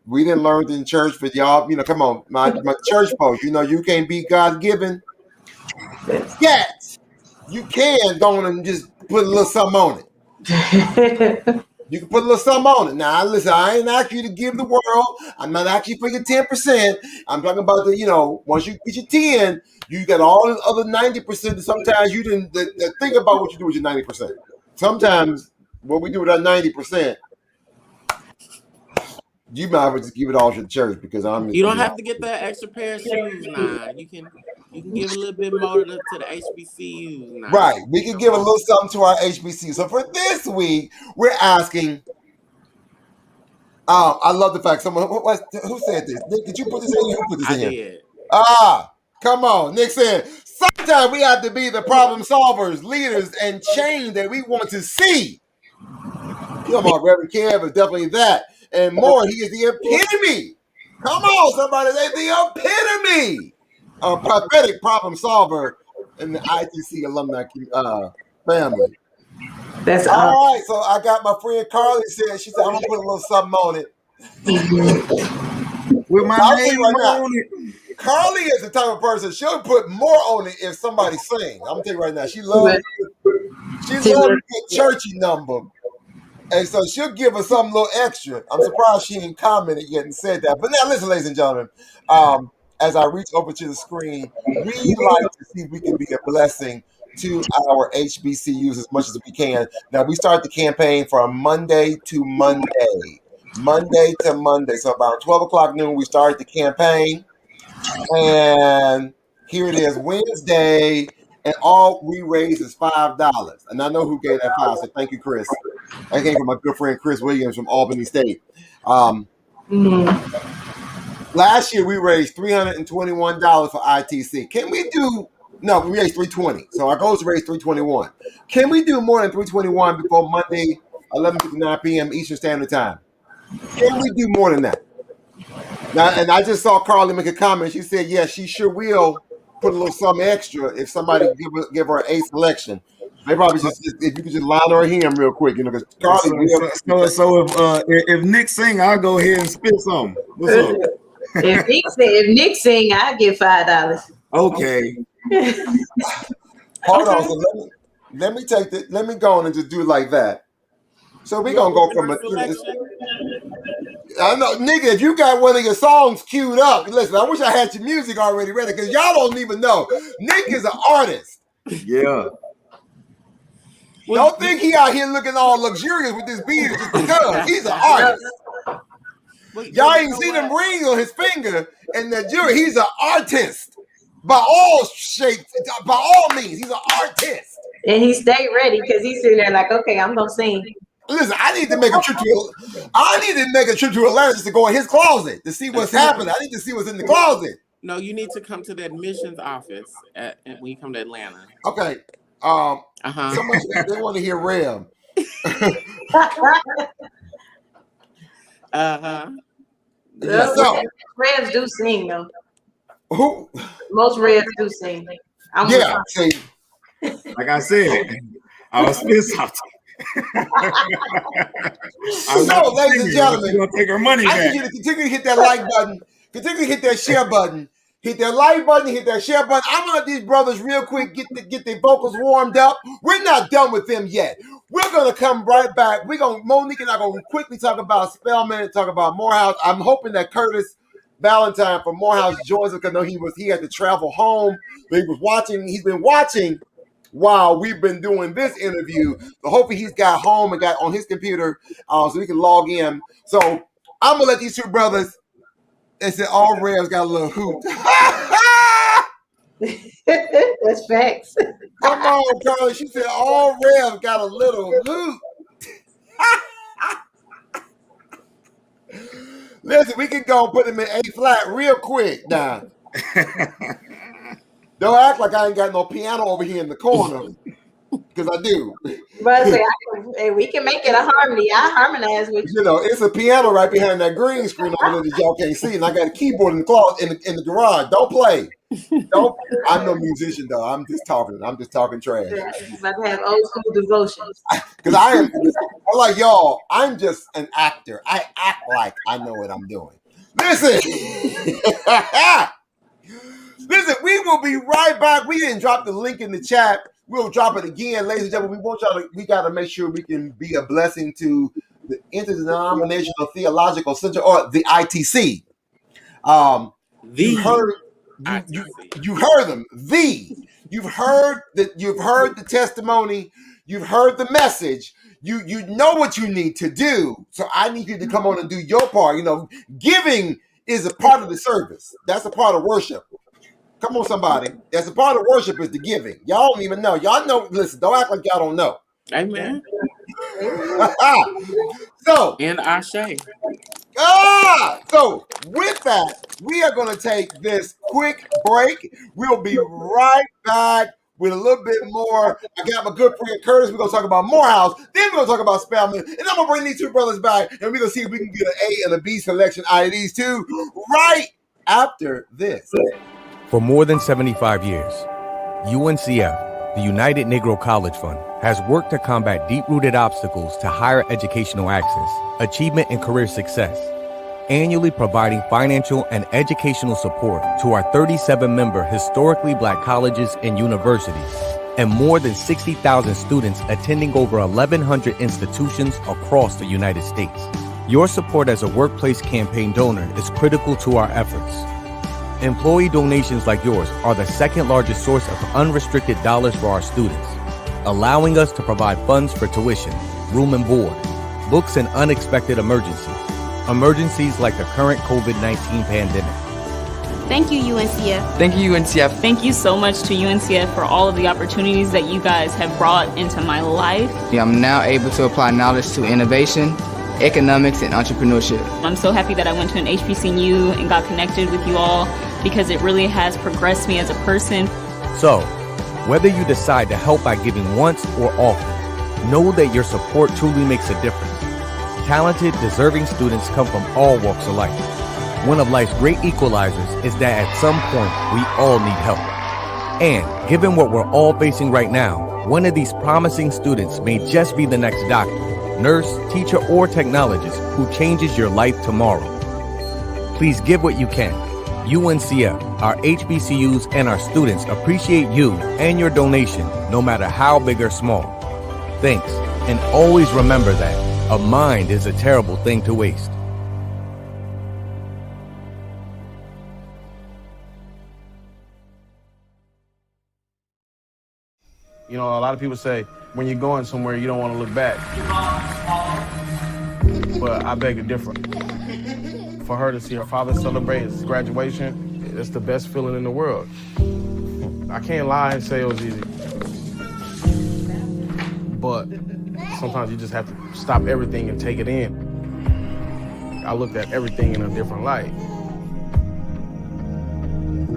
we didn't learn in church, but y'all, come on, my church folks, you can't be God-given. Yet, you can go on and just put a little something on it. You can put a little something on it. Now, listen, I ain't asking you to give the world. I'm not asking you for your 10%. I'm talking about once you get your 10, you got all the other 90%. Sometimes you didn't think about what you do with your 90%. Sometimes what we do with our 90%, you might as well just give it all to the church, because you don't have to get that extra pair of shoes now. You can give a little bit more to the HBCUs now. Right. We can give a little something to our HBCU. So for this week, we're asking, I love the fact someone who said this. Nick, did you put this in? Who put this in? I did. Come on. Nick said, sometimes we have to be the problem solvers, leaders, and change that we want to see. Come on, Reverend Kev is definitely that. And more, he is the epitome. Come on, somebody, they the epitome of prophetic problem solver in the ITC alumni family. That's all right. So I got my friend Carly said, she said, I'm gonna put a little something on it. With my name on it. Carly is the type of person, she'll put more on it if somebody sings. I'm gonna tell you right now, she loves a churchy number. And so she'll give us something a little extra. I'm surprised she ain't commented yet and said that. But now listen, ladies and gentlemen, as I reach over to the screen, we like to see if we can be a blessing to our HBCUs as much as we can. Now, we start the campaign from Monday to Monday. Monday to Monday. So about 12 o'clock noon, we started the campaign. And here it is, Wednesday. And all we raise is $5. And I know who gave that $5. So thank you, Chris. I came from my good friend Chris Williams from Albany State. Last year we raised $321 for ITC. Can we do? No, we raised $320. So our goal is to raise $321. Can we do more than $321 before Monday, 11:59 p.m. Eastern Standard Time? Can we do more than that? Now, and I just saw Carly make a comment. She said, "Yes, she sure will put a little something extra if somebody give her a selection." They probably just if you could just line her him real quick, because Carly. So if Nick sing, I'll go ahead and spit something. What's up? If Nick sing, I'll give $5. Okay. Hold on. So let me take the. Let me go on and just do it like that. So we're gonna go from a. I know, nigga, if you got one of your songs queued up, listen, I wish I had your music already ready because y'all don't even know. Nick is an artist. Yeah. Don't think he out here looking all luxurious with this beard just because he's an artist. Y'all ain't see them rings on his finger and the jewelry. He's an artist. By all shapes, by all means, he's an artist. And he stayed ready because he's sitting there like, okay, I'm gonna sing. Listen, I need to make a trip to Atlanta just to go in his closet to see what's happening. I need to see what's in the closet. No, you need to come to the admissions office when you come to Atlanta. Okay. So much they want to hear Ram. Yeah, so Reds do sing though. Who? Most Reds do sing. See. Like I said, I was pissed off. So, ladies and gentlemen, gonna take her money I back. need you to continue to hit that like button, continue to hit that share button, hit that like button, hit that share button. I'm gonna let these brothers real quick get their vocals warmed up. We're not done with them yet. We're gonna come right back. Monique and I gonna quickly talk about Spelman, talk about Morehouse. I'm hoping that Curtis Valentine from Morehouse joins us because I know he had to travel home, but he's been watching while we've been doing this interview. So hopefully he's got home and got on his computer so we can log in. So I'm going to let these two brothers, they said all Rams got a little hoot. That's facts. Come on, Carly. She said all Rams got a little hoot. Listen, we can go and put him in A flat real quick now. Don't act like I ain't got no piano over here in the corner, because I do. But we can make it a harmony. I harmonize with you. You know, it's a piano right behind that green screen over there that y'all can't see, and I got a keyboard in the closet in the garage. Don't play. I'm no musician though. I'm just talking trash. Yeah, about to have old school devotions. Because I'm like y'all. I'm just an actor. I act like I know what I'm doing. Listen. Listen, we will be right back. We didn't drop the link in the chat. We'll drop it again, ladies and gentlemen. We got to make sure we can be a blessing to the Interdenominational Theological Center, or the ITC. You heard them. You've heard the testimony. You've heard the message. You know what you need to do. So I need you to come on and do your part. You know, giving is a part of the service. That's a part of worship. Come on, somebody. That's a part of worship is the giving. Y'all don't even know. Y'all know. Listen, don't act like y'all don't know. Amen. So, and Ashe. So with that, we are going to take this quick break. We'll be right back with a little bit more. I got my good friend Curtis. We're going to talk about Morehouse. Then we're going to talk about Spelman. And I'm going to bring these two brothers back, and we're going to see if we can get an A and a B selection out of these two right after this. For more than 75 years, UNCF, the United Negro College Fund, has worked to combat deep-rooted obstacles to higher educational access, achievement, and career success, annually providing financial and educational support to our 37-member historically black colleges and universities, and more than 60,000 students attending over 1,100 institutions across the United States. Your support as a workplace campaign donor is critical to our efforts. Employee donations like yours are the second largest source of unrestricted dollars for our students, allowing us to provide funds for tuition, room and board, books, and unexpected emergencies like the current COVID-19 pandemic. Thank you, UNCF. Thank you, UNCF. Thank you so much to UNCF for all of the opportunities that you guys have brought into my life. I'm now able to apply knowledge to innovation, economics, and entrepreneurship. I'm so happy that I went to an HBCU and got connected with you all because it really has progressed me as a person. So, whether you decide to help by giving once or often, know that your support truly makes a difference. Talented, deserving students come from all walks of life. One of life's great equalizers is that at some point, we all need help. And given what we're all facing right now, one of these promising students may just be the next doctor, nurse, teacher, or technologist who changes your life tomorrow. Please give what you can. UNCF, our HBCUs, and our students appreciate you and your donation, no matter how big or small. Thanks, and always remember that a mind is a terrible thing to waste. You know, a lot of people say when you're going somewhere, you don't want to look back. But I beg to differ. For her to see her father celebrate his graduation, it's the best feeling in the world. I can't lie and say it was easy. But sometimes you just have to stop everything and take it in. I looked at everything in a different light.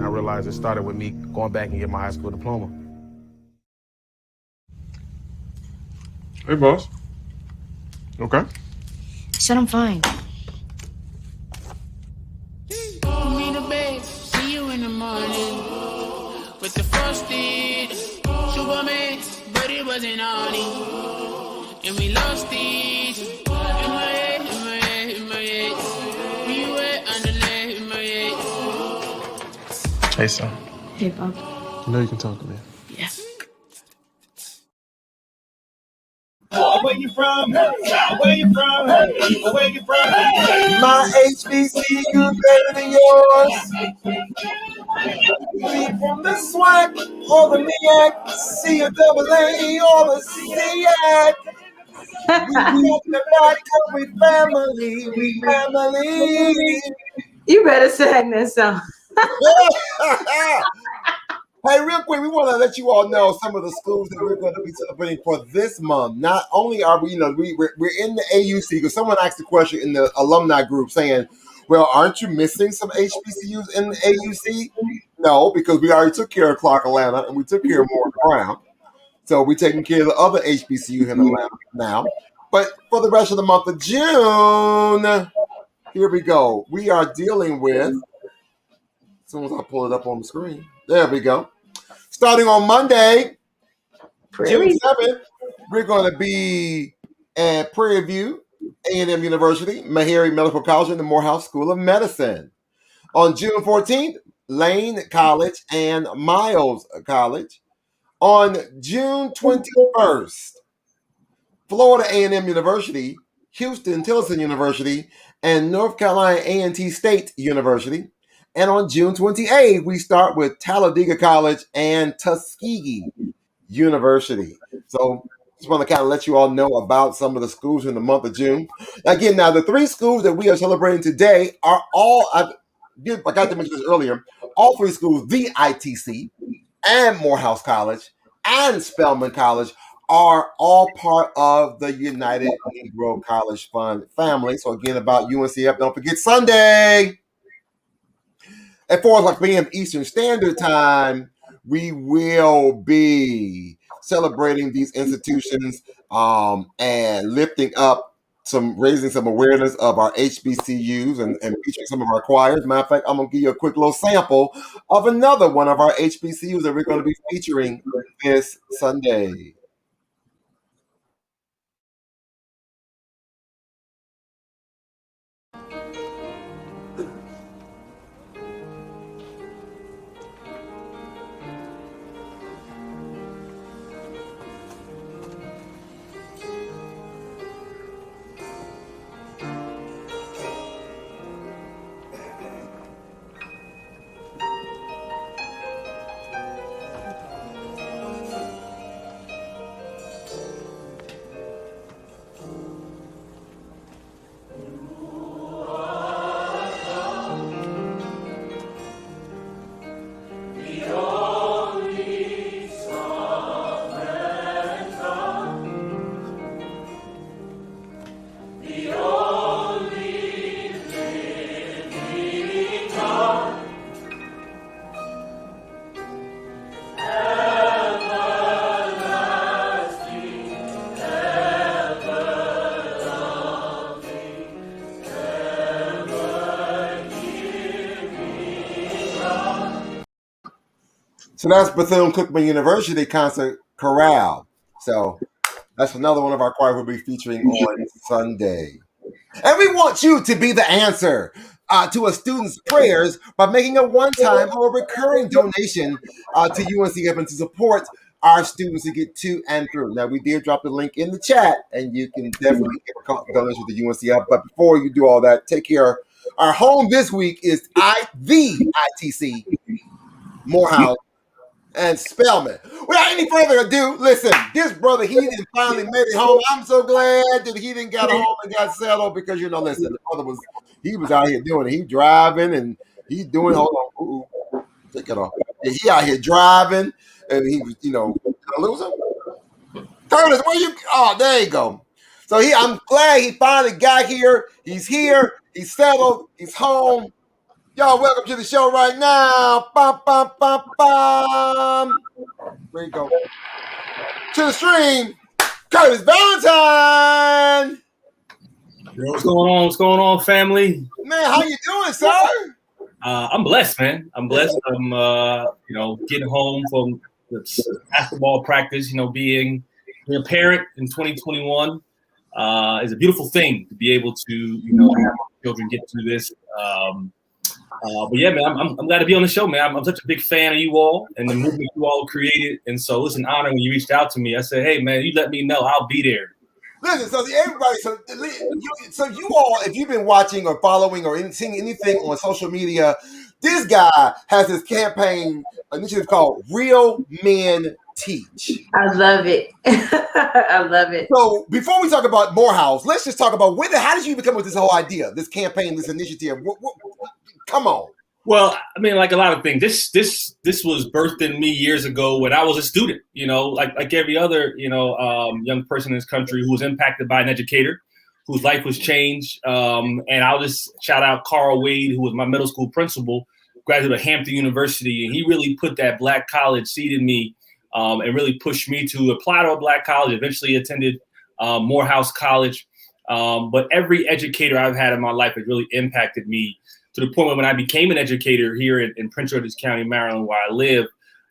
I realized it started with me going back and getting my high school diploma. Hey, boss. Okay. Said I'm fine. Me the best, see you in the morning. With the frosted sugar mix, but it wasn't on it. And we lost it. In my head, in my head, in my head. We were underlay in my head. Hey, son. Hey, Bob. You know you can talk to me. Yeah. Where you from? Where you from? Where you from? My HBCU better than yours. We from the SWAC or the MEAC, C-A-A-A or the SEAC. We family, we family. You better sing that song. Hey, real quick, we want to let you all know some of the schools that we're going to be celebrating for this month. Not only are we, we're in the AUC, because someone asked a question in the alumni group saying, well, aren't you missing some HBCUs in the AUC? No, because we already took care of Clark Atlanta and we took care of Moore Brown. So we're taking care of the other HBCU in Atlanta now. But for the rest of the month of June, here we go. We are dealing with, as soon as I pull it up on the screen, there we go. Starting on Monday, June 7th, we're going to be at Prairie View, A&M University, Meharry Medical College, and the Morehouse School of Medicine. On June 14th, Lane College and Miles College. On June 21st, Florida A&M University, Houston Tillerson University, and North Carolina A&T State University. And on June 28th, we start with Talladega College and Tuskegee University. So just want to kind of let you all know about some of the schools in the month of June. Again, now the three schools that we are celebrating today are all, I got to mention this earlier, all three schools, the ITC and Morehouse College and Spelman College, are all part of the United Negro College Fund family. So again, about UNCF, don't forget Sunday at 4:00 p.m. Eastern Standard Time, we will be celebrating these institutions and lifting up raising some awareness of our HBCUs and featuring some of our choirs. Matter of fact, I'm gonna give you a quick little sample of another one of our HBCUs that we're going to be featuring this Sunday. So that's Bethune-Cookman University Concert Chorale. So that's another one of our choir we'll be featuring on Sunday. And we want you to be the answer to a student's prayers by making a one-time or recurring donation to UNCF and to support our students to get to and through. Now, we did drop the link in the chat, and you can definitely give a donation to UNCF. But before you do all that, take care. Our home this week is the ITC, Morehouse, and Spelman. Without any further ado, listen, this brother, he didn't finally made it home. I'm so glad that he didn't get home and got settled because, listen, the brother he was out here doing it. He driving and he's doing, hold on, ooh, take it off. And he out here driving and he was, did I lose him? Curtis, where you, oh, there you go. So I'm glad he finally got here. He's settled, he's home. Y'all, welcome to the show right now. Bum, bum, bum, bum. There you go. To the stream, Curtis Valentine. Yo, what's going on? What's going on, family? Man, how you doing, sir? I'm blessed, man. I'm blessed. I'm, getting home from the basketball practice. Being a parent in 2021 is a beautiful thing to be able to, have children get through this. But yeah, man, I'm glad to be on the show, man. I'm such a big fan of you all and the movement you all created. And so it's an honor when you reached out to me. I said, hey, man, you let me know. I'll be there. Listen, so everybody, so you all, if you've been watching or following or seeing anything on social media, this guy has his campaign initiative called Real Men Teach. I love it. I love it. So before we talk about Morehouse, let's just talk about how did you come with this whole idea, this campaign, this initiative? Come on. Well, I mean, like a lot of things, this was birthed in me years ago when I was a student, like every other, young person in this country who was impacted by an educator whose life was changed. And I'll just shout out Carl Wade, who was my middle school principal, graduate of Hampton University. And he really put that Black college seed in me and really pushed me to apply to a Black college, eventually attended Morehouse College. But every educator I've had in my life has really impacted me to the point where when I became an educator here in Prince George's County, Maryland, where I live,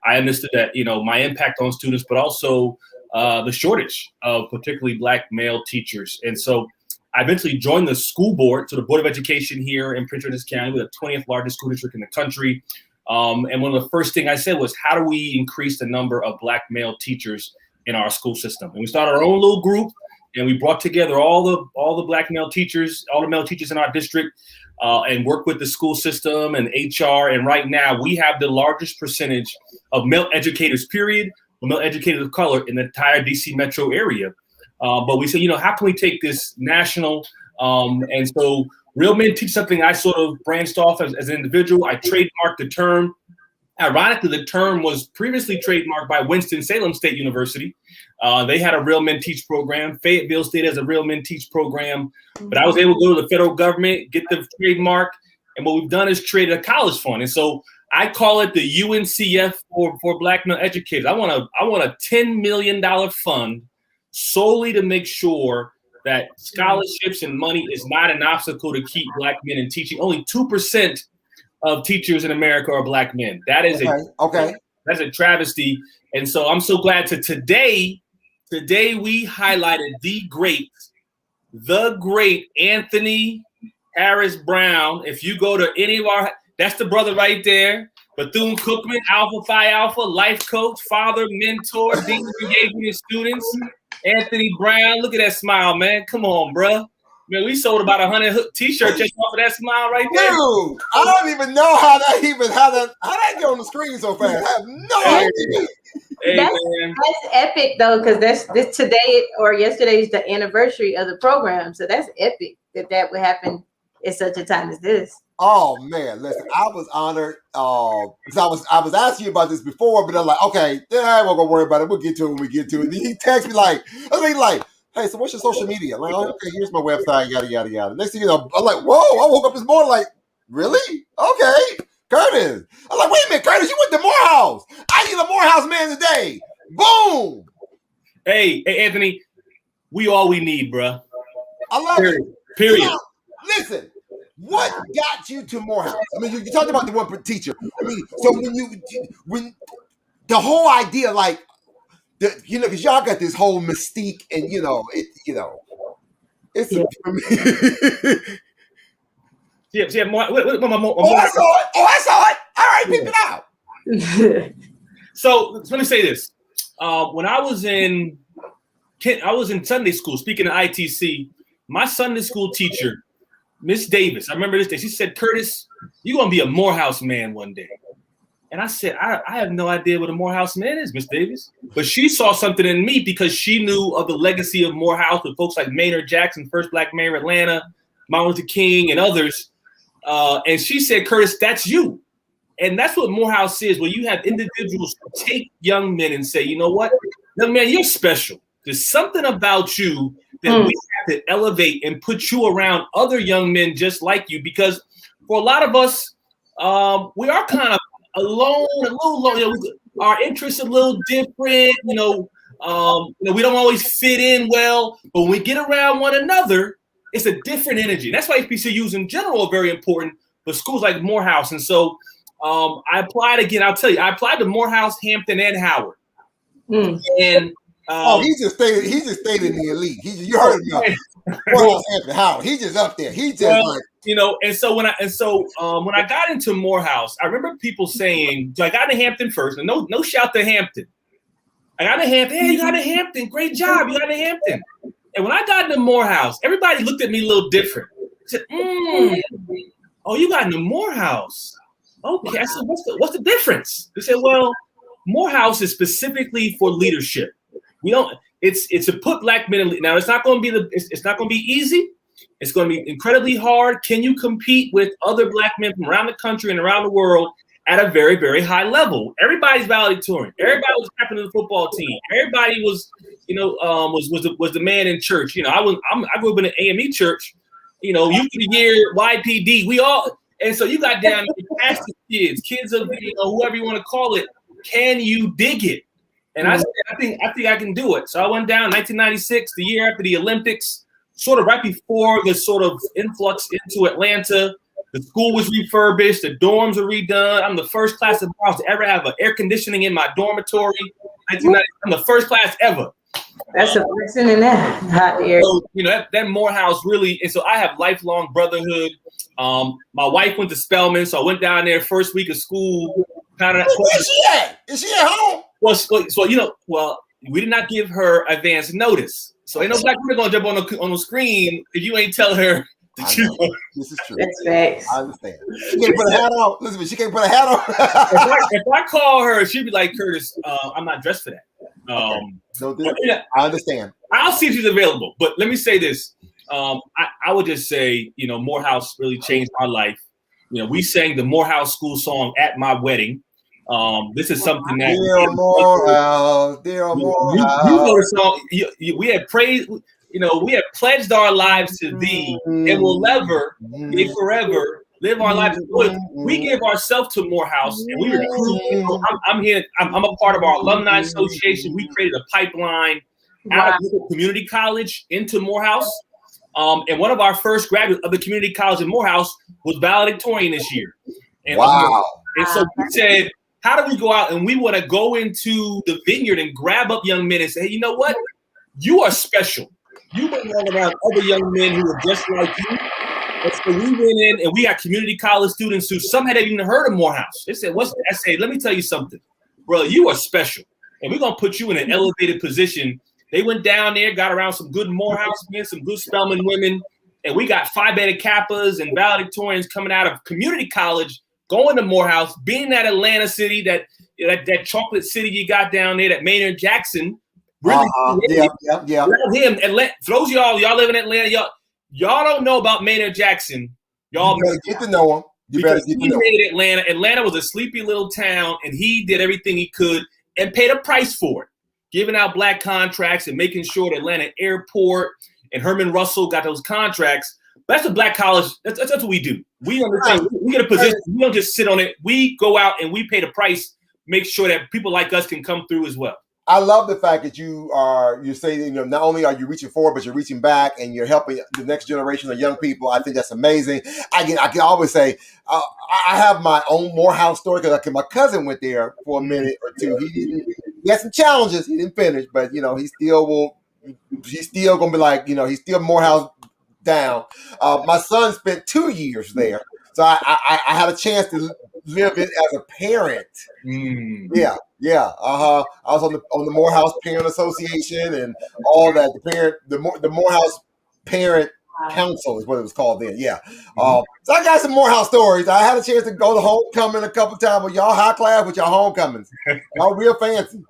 I understood that, my impact on students, but also the shortage of particularly Black male teachers. And so I eventually joined the school board, so the Board of Education here in Prince George's County, we're the 20th largest school district in the country. And one of the first things I said was, how do we increase the number of Black male teachers in our school system? And we started our own little group, and we brought together all the Black male teachers, all the male teachers in our district, and work with the school system and HR. And right now we have the largest percentage of male educators, period, male educators of color in the entire DC metro area. But we said, how can we take this national? And so Real Men Teach something I sort of branched off as an individual. I trademarked the term. Ironically, the term was previously trademarked by Winston-Salem State University. They had a Real Men Teach program. Fayetteville State has a Real Men Teach program. But I was able to go to the federal government, get the trademark, and what we've done is created a college fund. And so I call it the UNCF for Black male educators. I want a $10 million fund solely to make sure that scholarships and money is not an obstacle to keep Black men in teaching. Only 2% of teachers in America are Black men. That is that's a travesty. And so I'm so glad today we highlighted the great Anthony Harris Brown. If you go to any of that's the brother right there. Bethune-Cookman, Alpha Phi Alpha, life coach, father, mentor, dean of engagement of students. Anthony Brown, look at that smile, man. Come on, bro. Man, we sold about 100 t-shirts just off of that smile right there. Dude, I don't even know how that get on the screen so fast. I have no idea. Hey, that's epic though, because this today or yesterday is the anniversary of the program, so that's epic that would happen at such a time as this. Oh man, listen, I was honored because I was asking you about this before, but I'm like, okay, I won't go worry about it. We'll get to it when we get to it. And he texts me like, hey, so what's your social media? I'm like, oh, okay, here's my website, yada yada yada. Next thing you know, I'm like, whoa! I woke up this morning like, really? Okay, Curtis. I'm like, wait a minute, Curtis, you went to Morehouse. I need a Morehouse man today. Boom. Hey, Anthony, we all we need, bro. I love it. Period. Now, listen. What got you to Morehouse? I mean, you talked about the one per-teacher. I mean, so when the whole idea, like, because y'all got this whole mystique, and it's for me. Yeah. I saw it. All right, peep it out. So let me say this: when I was in Sunday school, speaking of ITC, my Sunday school teacher, Miss Davis, I remember this day. She said, "Curtis, you're gonna be a Morehouse man one day." And I said, I have no idea what a Morehouse man is, Miss Davis. But she saw something in me because she knew of the legacy of Morehouse with folks like Maynard Jackson, first Black mayor of Atlanta, Martin Luther King, and others. And she said, "Curtis, that's you." And that's what Morehouse is, where you have individuals take young men and say, you know what, young man, you're special. There's something about you that we have to elevate and put you around other young men just like you, because for a lot of us, we are kind of alone, a little alone. Our interests are a little different. We don't always fit in well, but when we get around one another, it's a different energy. That's why HBCUs in general are very important, but schools like Morehouse. And so I applied again. I'll tell you, I applied to Morehouse, Hampton, and Howard. And he just stayed in the elite. You heard him. Morehouse, Hampton, Howard. He's just up there. He just And so when I got into Morehouse, I remember people saying, so I got to Hampton first, and no shout to Hampton. I got to Hampton. Hey, you got to Hampton. Great job. You got to Hampton. And when I got into Morehouse, everybody looked at me a little different. I said, "Oh, you got into Morehouse. Okay." I said, "What's the difference?" They said, "Well, Morehouse is specifically for leadership. We don't. It's to put Black men in. Now, it's not going to be it's not going to be easy. It's going to be incredibly hard. Can you compete with other Black men from around the country and around the world at a very, very high level? Everybody's valedictorian. Everybody was captain of the football team. Everybody was, was the man in church. I grew up in an AME church. Youth of the year, YPD. We all, and so you got down to pastor kids of whoever you want to call it. Can you dig it?" And I said, I think I can do it. So I went down 1996, the year after the Olympics, sort of right before the sort of influx into Atlanta. The school was refurbished. The dorms were redone. I'm the first class of Morehouse to ever have an air conditioning in my dormitory. I'm the first class ever. That's a blessing in that hot air. So, that Morehouse really, and so I have lifelong brotherhood. My wife went to Spelman, so I went down there first week of school. Where's she at? Is she at home? Well, we did not give her advance notice. So ain't no Black woman gonna jump on the screen if you ain't tell her the truth. This is true. That's facts. I understand. She can't put a hat on. Listen, she can't put a hat on. if I call her, she'd be like, "Curtis, I'm not dressed for that." I understand. I'll see if she's available. But let me say this. I would just say, Morehouse really changed my life. We sang the Morehouse school song at my wedding. This is something that Dear Morehouse, dear Morehouse. We have praised, we have pledged our lives to thee, and will ever, forever live our lives. We give ourselves to Morehouse, and we recruit. I'm here. I'm a part of our alumni association. We created a pipeline out of the community college into Morehouse. And one of our first graduates of the community college in Morehouse was valedictorian this year. And, and so we said, how do we go out and we want to go into the vineyard and grab up young men and say, hey, you know what? You are special. You belong around other young men who are just like you. And so we went in and we got community college students who some hadn't even heard of Morehouse. They said, what's that? I said, let me tell you something. Bro, you are special. And we're going to put you in an elevated position. They went down there, got around some good Morehouse men, some good Spelman women, and we got Phi Beta Kappas and valedictorians coming out of community college, going to Morehouse, being in that Atlanta city, that chocolate city you got down there, that Maynard Jackson. Really, yeah. Him, Atlanta, for those of y'all live in Atlanta, y'all don't know about Maynard Jackson. Y'all better get to know him. You better get to know him. He made Atlanta. Atlanta was a sleepy little town, and he did everything he could and paid a price for it, giving out black contracts and making sure the Atlanta airport and Herman Russell got those contracts. That's a black college. That's what we do. We understand. We get a position. We don't just sit on it. We go out and we pay the price, make sure that people like us can come through as well. I love the fact that you say, not only are you reaching forward, but you're reaching back and you're helping the next generation of young people. I think that's amazing. I can always say, I have my own Morehouse story because my cousin went there for a minute or two. He had some challenges. He didn't finish, but he's still gonna be like, he's still Morehouse down. My son spent 2 years there, so I had a chance to live it as a parent. Yeah. I was on the Morehouse Parent Association and all that. The Morehouse Parent Council is what it was called then. Yeah. So I got some Morehouse stories. I had a chance to go to homecoming a couple times with y'all high class with y'all homecomings. Y'all real fancy.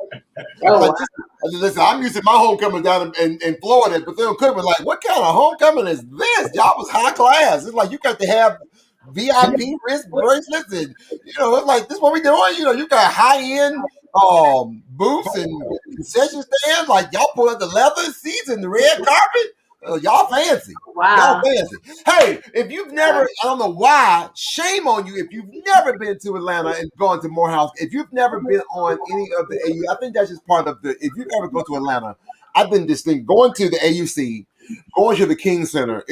Listen, I'm used to my homecoming down in Florida at Bethune-Cookman. Like, what kind of homecoming is this? Y'all was high class. It's like you got to have VIP wrist bracelets, and it's like this. What we doing? You got high end booths and concession stands. Like y'all put up the leather seats and the red carpet. Y'all fancy. Wow. Y'all fancy. Hey, if you've never, I don't know why. Shame on you if you've never been to Atlanta and gone to Morehouse. If you've never been on any of the AU, I think that's just part of the. If you ever go to Atlanta, I've been this thing going to the AUC, going to the King Center.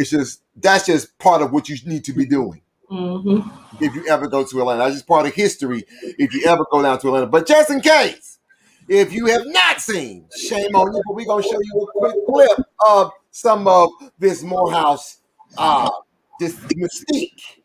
That's just part of what you need to be doing. Mm-hmm. If you ever go to Atlanta, that's just part of history. If you ever go down to Atlanta, but just in case, if you have not seen, shame on you. But we're gonna show you a quick clip of some of this Morehouse, this mystique.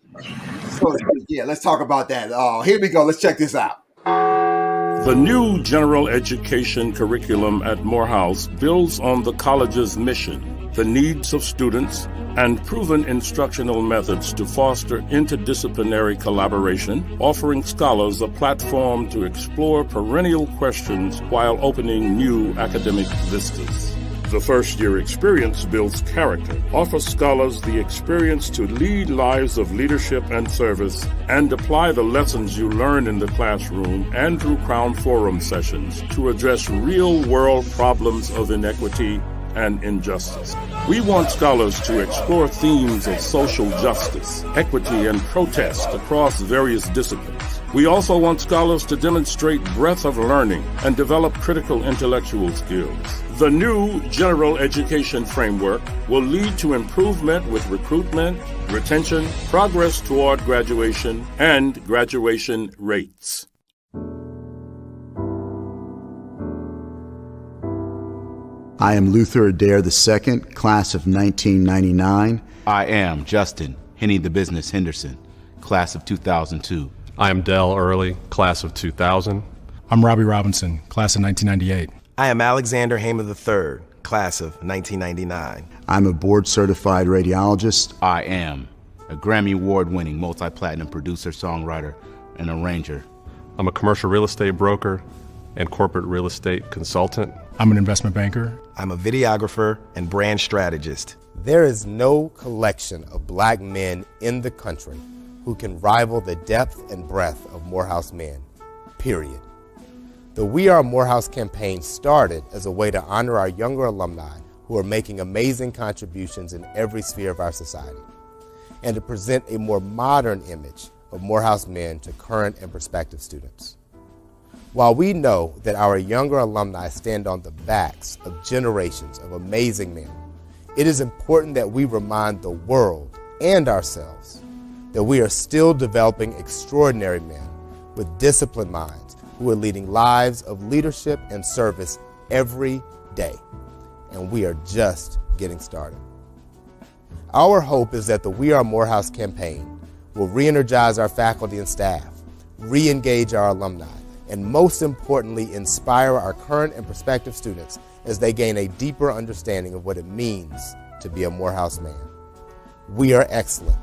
So yeah, let's talk about that. Here we go. Let's check this out. The new general education curriculum at Morehouse builds on the college's mission, the needs of students, and proven instructional methods to foster interdisciplinary collaboration, offering scholars a platform to explore perennial questions while opening new academic vistas. The first-year experience builds character, offers scholars the experience to lead lives of leadership and service, and apply the lessons you learn in the classroom and through Crown Forum sessions to address real-world problems of inequity and injustice. We want scholars to explore themes of social justice, equity, and protest across various disciplines. We also want scholars to demonstrate breadth of learning and develop critical intellectual skills. The new general education framework will lead to improvement with recruitment, retention, progress toward graduation, and graduation rates. I am Luther Adair II, class of 1999. I am Justin Henny the Business Henderson, class of 2002. I am Dell Early, class of 2000. I'm Robbie Robinson, class of 1998. I am Alexander Hamer III, class of 1999. I'm a board-certified radiologist. I am a Grammy Award-winning multi-platinum producer, songwriter, and arranger. I'm a commercial real estate broker and corporate real estate consultant. I'm an investment banker. I'm a videographer and brand strategist. There is no collection of black men in the country who can rival the depth and breadth of Morehouse men. period. The We Are Morehouse campaign started as a way to honor our younger alumni who are making amazing contributions in every sphere of our society, and to present a more modern image of Morehouse men to current and prospective students. While we know that our younger alumni stand on the backs of generations of amazing men, it is important that we remind the world and ourselves that we are still developing extraordinary men with disciplined minds who are leading lives of leadership and service every day. And we are just getting started. Our hope is that the We Are Morehouse campaign will re-energize our faculty and staff, re-engage our alumni, and most importantly, inspire our current and prospective students as they gain a deeper understanding of what it means to be a Morehouse man. We are excellent.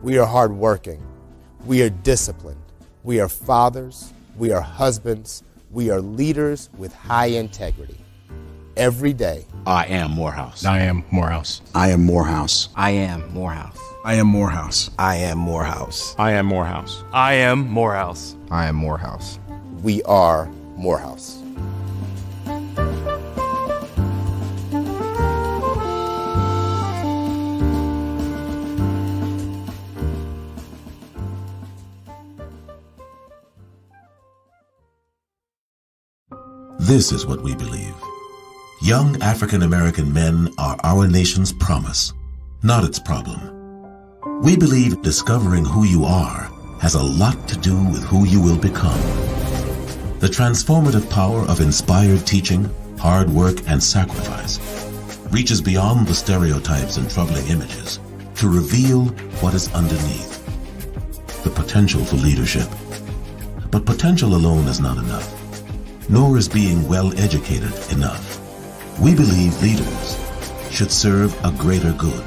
We are hardworking. We are disciplined. We are fathers. We are husbands. We are leaders with high integrity. Every day, I am Morehouse. I am Morehouse. I am Morehouse. I am Morehouse. I am Morehouse. I am Morehouse. I am Morehouse. I am Morehouse. I am Morehouse. We are Morehouse. This is what we believe. Young African American men are our nation's promise, not its problem. We believe discovering who you are has a lot to do with who you will become. The transformative power of inspired teaching, hard work, and sacrifice reaches beyond the stereotypes and troubling images to reveal what is underneath. The potential for leadership. But potential alone is not enough, nor is being well educated enough. We believe leaders should serve a greater good,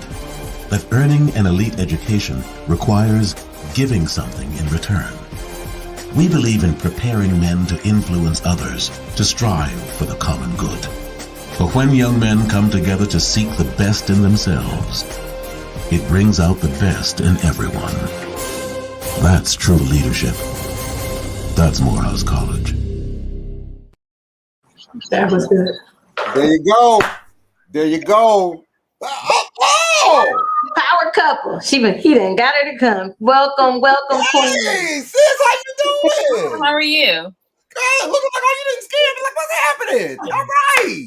that earning an elite education requires giving something in return. We believe in preparing men to influence others, to strive for the common good. But when young men come together to seek the best in themselves, it brings out the best in everyone. That's true leadership. That's Morehouse College. That was good. There you go. There you go. Oh! Power couple. He done got her to come. Welcome, Queen. Hey, sis, how you doing? How are you? Good. Looking like you didn't scare me. Like, what's happening? All right.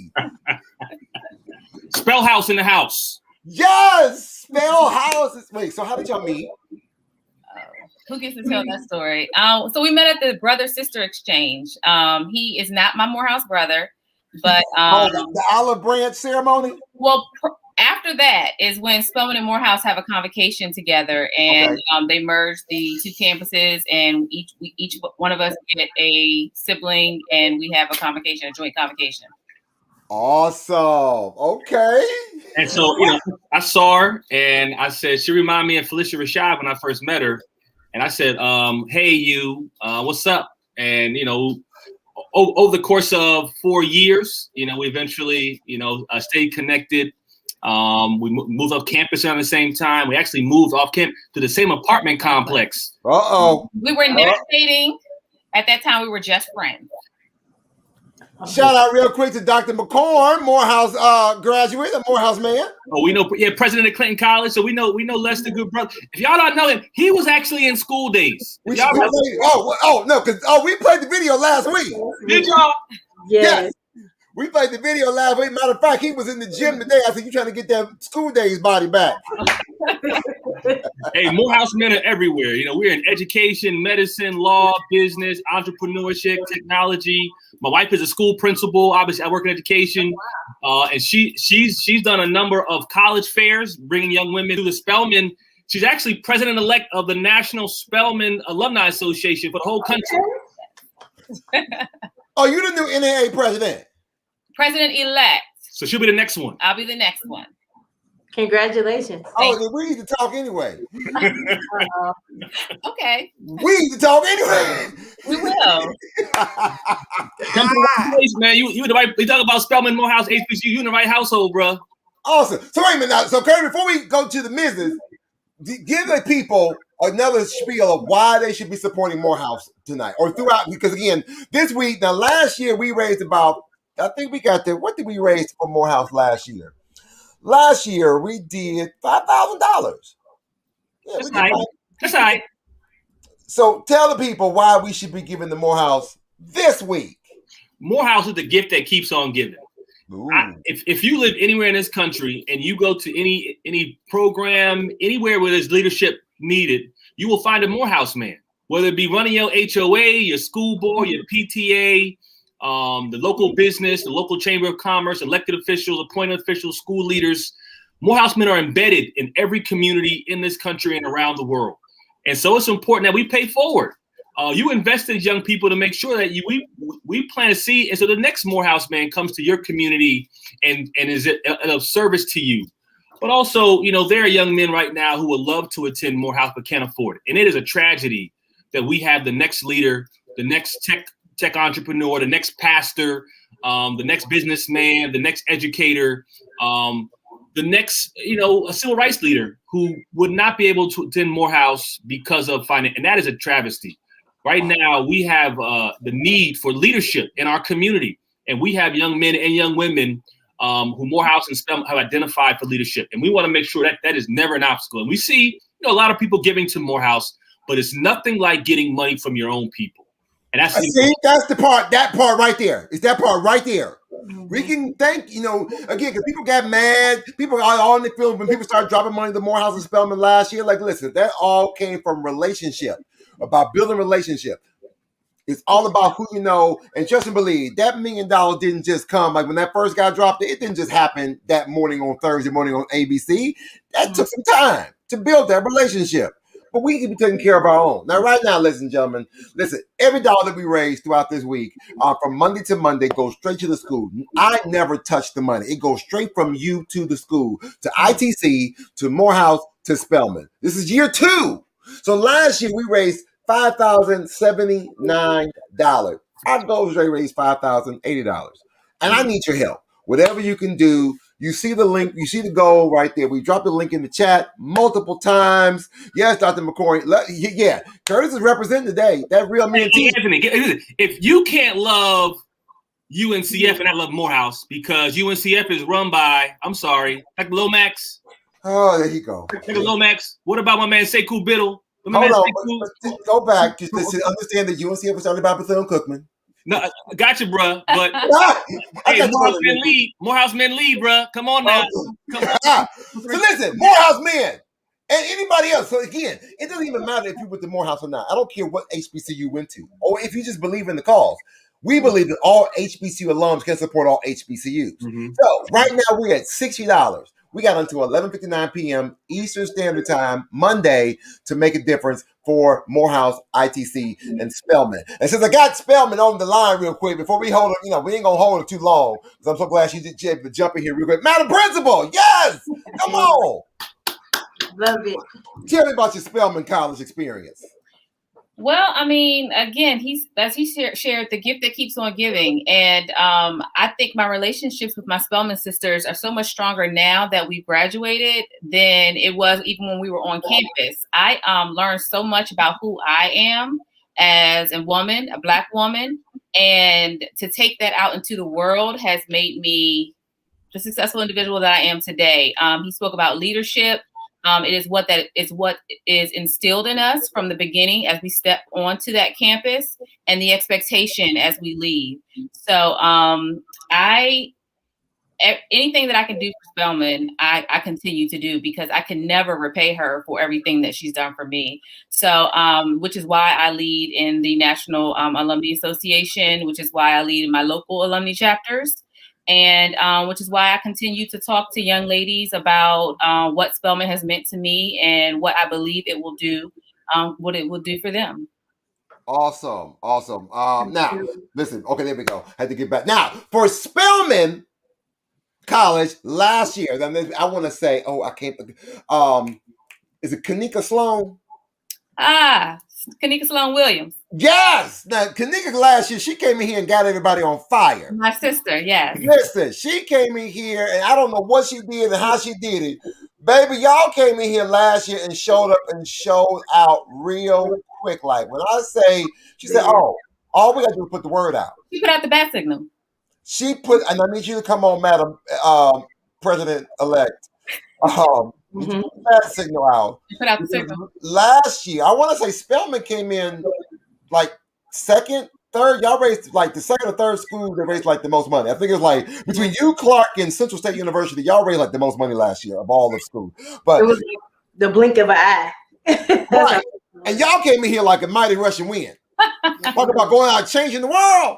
SpelHouse in the house. Yes, SpelHouse. Wait, so how did y'all meet? Who gets to tell that story? So we met at the brother-sister exchange. He is not my Morehouse brother, but the olive branch ceremony. Well, after that is when Spelman and Morehouse have a convocation together, and they merge the two campuses, and each one of us get a sibling, and we have a convocation, a joint convocation. Awesome. Okay. And so, I saw her, and I said, she reminded me of Felicia Rashad when I first met her. And I said, hey, you, what's up? And, over the course of 4 years, we eventually, stayed connected. We moved off campus around the same time. We actually moved off campus to the same apartment complex. We were never dating. At that time, we were just friends. Shout out real quick to Dr. McCorn, Morehouse graduate, a Morehouse man. Oh, we know, president of Clinton College. So we know Lester, good brother. If y'all don't know him, he was actually in School Days. We played the video last week. Did y'all? Yes. We played the video last week. Matter of fact, he was in the gym today. I said, you trying to get that School Days body back. Hey, Morehouse men are everywhere. We're in education, medicine, law, business, entrepreneurship, technology. My wife is a school principal. Obviously, I work in education. And she's done a number of college fairs, bringing young women to the Spelman. She's actually president-elect of the National Spelman Alumni Association for the whole country. Oh, you the new NAA president? President-elect. So she'll be the next one. I'll be the next one. Congratulations. Oh, then we need to talk anyway. Okay. We need to talk anyway. We will. Come to the place, man. You the right. We talk about Spelman, Morehouse, HBCU. You in the right household, bro. Awesome. So wait a minute now. So Curry, before we go to the business, give the people another spiel of why they should be supporting Morehouse tonight or throughout. Because again, this week, now last year we raised about, I think we got there. What did we raise for Morehouse last year? Last year we did $5,000. Yeah, That's all right. So tell the people why we should be giving the Morehouse this week. Morehouse is the gift that keeps on giving. If you live anywhere in this country and you go to any program, anywhere where there's leadership needed, you will find a Morehouse man, whether it be running your HOA, your school board, your PTA, the local business, the local chamber of commerce, elected officials, appointed officials, school leaders. Morehouse men are embedded in every community in this country and around the world. And so it's important that we pay forward. You invest in young people to make sure that we plant a seed, and so the next Morehouse man comes to your community and is of service to you. But also, there are young men right now who would love to attend Morehouse but can't afford it. And it is a tragedy that we have the next leader, the next tech entrepreneur, the next pastor, the next businessman, the next educator, the next, a civil rights leader who would not be able to attend Morehouse because of finance. And that is a travesty. Right now, we have the need for leadership in our community. And we have young men and young women who Morehouse and Spelman have identified for leadership. And we want to make sure that is never an obstacle. And we see a lot of people giving to Morehouse, but it's nothing like getting money from your own people. And that's the part, that part right there. It's that part right there. We can thank, again, because people got mad. People are all in the field when people started dropping money to Morehouse and Spelman last year. Like, listen, that all came from relationship, about building relationship. It's all about who you know, and trust and believe. That $1 million didn't just come. Like when that first guy dropped it, it didn't just happen that morning on Thursday morning on ABC. That took some time to build that relationship. But we can be taking care of our own. Now, right now, ladies and gentlemen, every dollar that we raise throughout this week, from Monday to Monday, goes straight to the school. I never touch the money. It goes straight from you to the school, to ITC, to Morehouse, to Spelman. This is year 2. So last year, we raised $5,079. Our goal is to raise $5,080. And I need your help. Whatever you can do. You see the link. You see the goal right there. We dropped the link in the chat multiple times. Yes, Dr. McCoy. Yeah, Curtis is representing today. That real man. Anthony, if you can't love UNCF and I love Morehouse because UNCF is run by, I'm sorry, Dr. Lomax. Oh, there you go. Dr. Lomax. What about my man Sekou Biddle? Hold on. Go back. Just understand that UNCF was started by Bethune-Cookman. No, gotcha, bro. But hey, Morehouse men lead, bro. Come on now. So listen, Morehouse men and anybody else. So again, it doesn't even matter if you went to Morehouse or not. I don't care what HBCU you went to, or if you just believe in the cause. We believe that all HBCU alums can support all HBCUs. Mm-hmm. So right now we're at $60. We got until 11:59 p.m. Eastern Standard Time, Monday, to make a difference for Morehouse, ITC, and Spelman. And since I got Spelman on the line real quick, before we hold it, we ain't going to hold it too long, because I'm so glad she's able to jump in here real quick. Madam Principal, yes! Come on! Love it. Tell me about your Spelman College experience. Well, I mean, again, he shared the gift that keeps on giving. And I think my relationships with my Spelman sisters are so much stronger now that we've graduated than it was even when we were on campus. I learned so much about who I am as a woman, a Black woman, and to take that out into the world has made me the successful individual that I am today. He spoke about leadership. It is what is instilled in us from the beginning as we step onto that campus, and the expectation as we leave. So anything that I can do for Spelman, I continue to do, because I can never repay her for everything that she's done for me. So which is why I lead in the National Alumni Association, which is why I lead in my local alumni chapters. And which is why I continue to talk to young ladies about what Spelman has meant to me and what I believe it will do, what it will do for them. Awesome. Now, listen. Okay, there we go. Had to get back. Now, for Spelman College last year, I want to say, I can't. Is it Kanika Sloan? Kanika Sloan Williams. Yes. Now, Kanika last year, she came in here and got everybody on fire. My sister, yes. Listen, she came in here, and I don't know what she did and how she did it. Baby, y'all came in here last year and showed up and showed out real quick. Like when I say, she said, "Oh, all we got to do is put the word out." She put out the bat signal. She put, and I need you to come on, Madam President-elect. You put the bat signal out. She put out the signal. Last year, I want to say Spelman came in like second, third. Y'all raised like the second or third school that raised like the most money. I think it was like between you, Clark, and Central State University, y'all raised like the most money last year of all of school. But it was like the blink of an eye. Right. And y'all came in here like a mighty Russian wind. Talk about going out and changing the world.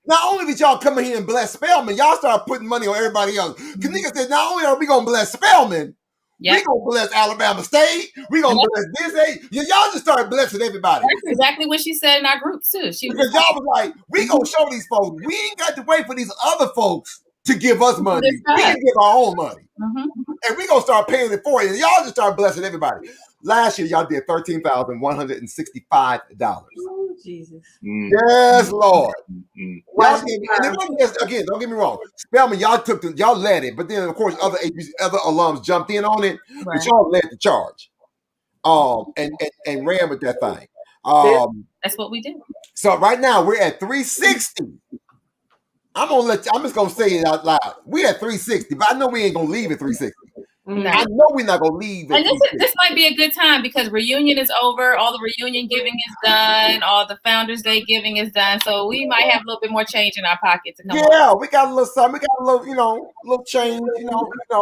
Not only did y'all come in here and bless Spelman, y'all started putting money on everybody else. Kanika said, not only are we going to bless Spelman, we going to bless Alabama State. We going to bless this. Y'all just started blessing everybody. That's exactly what she said in our group, too. Because y'all was like, we going to show these folks. We ain't got to wait for these other folks to give us money. We can give our own money. And we going to start paying it for you. And y'all just started blessing everybody. Last year, y'all did $13,165. Oh, Jesus. Yes, Lord. Y'all gave me, and it wasn't just, again, don't get me wrong. Spelman, y'all led it, but then of course other alums jumped in on it, but y'all led the charge. And ran with that thing. That's what we did. So right now we're at 360. I'm just gonna say it out loud. We're at 360, but I know we ain't gonna leave at 360. No. I know we're not gonna leave. And this might be a good time because reunion is over. All the reunion giving is done. All the Founders Day giving is done. So we might have a little bit more change in our pockets. We got a little something. We got a little, little change.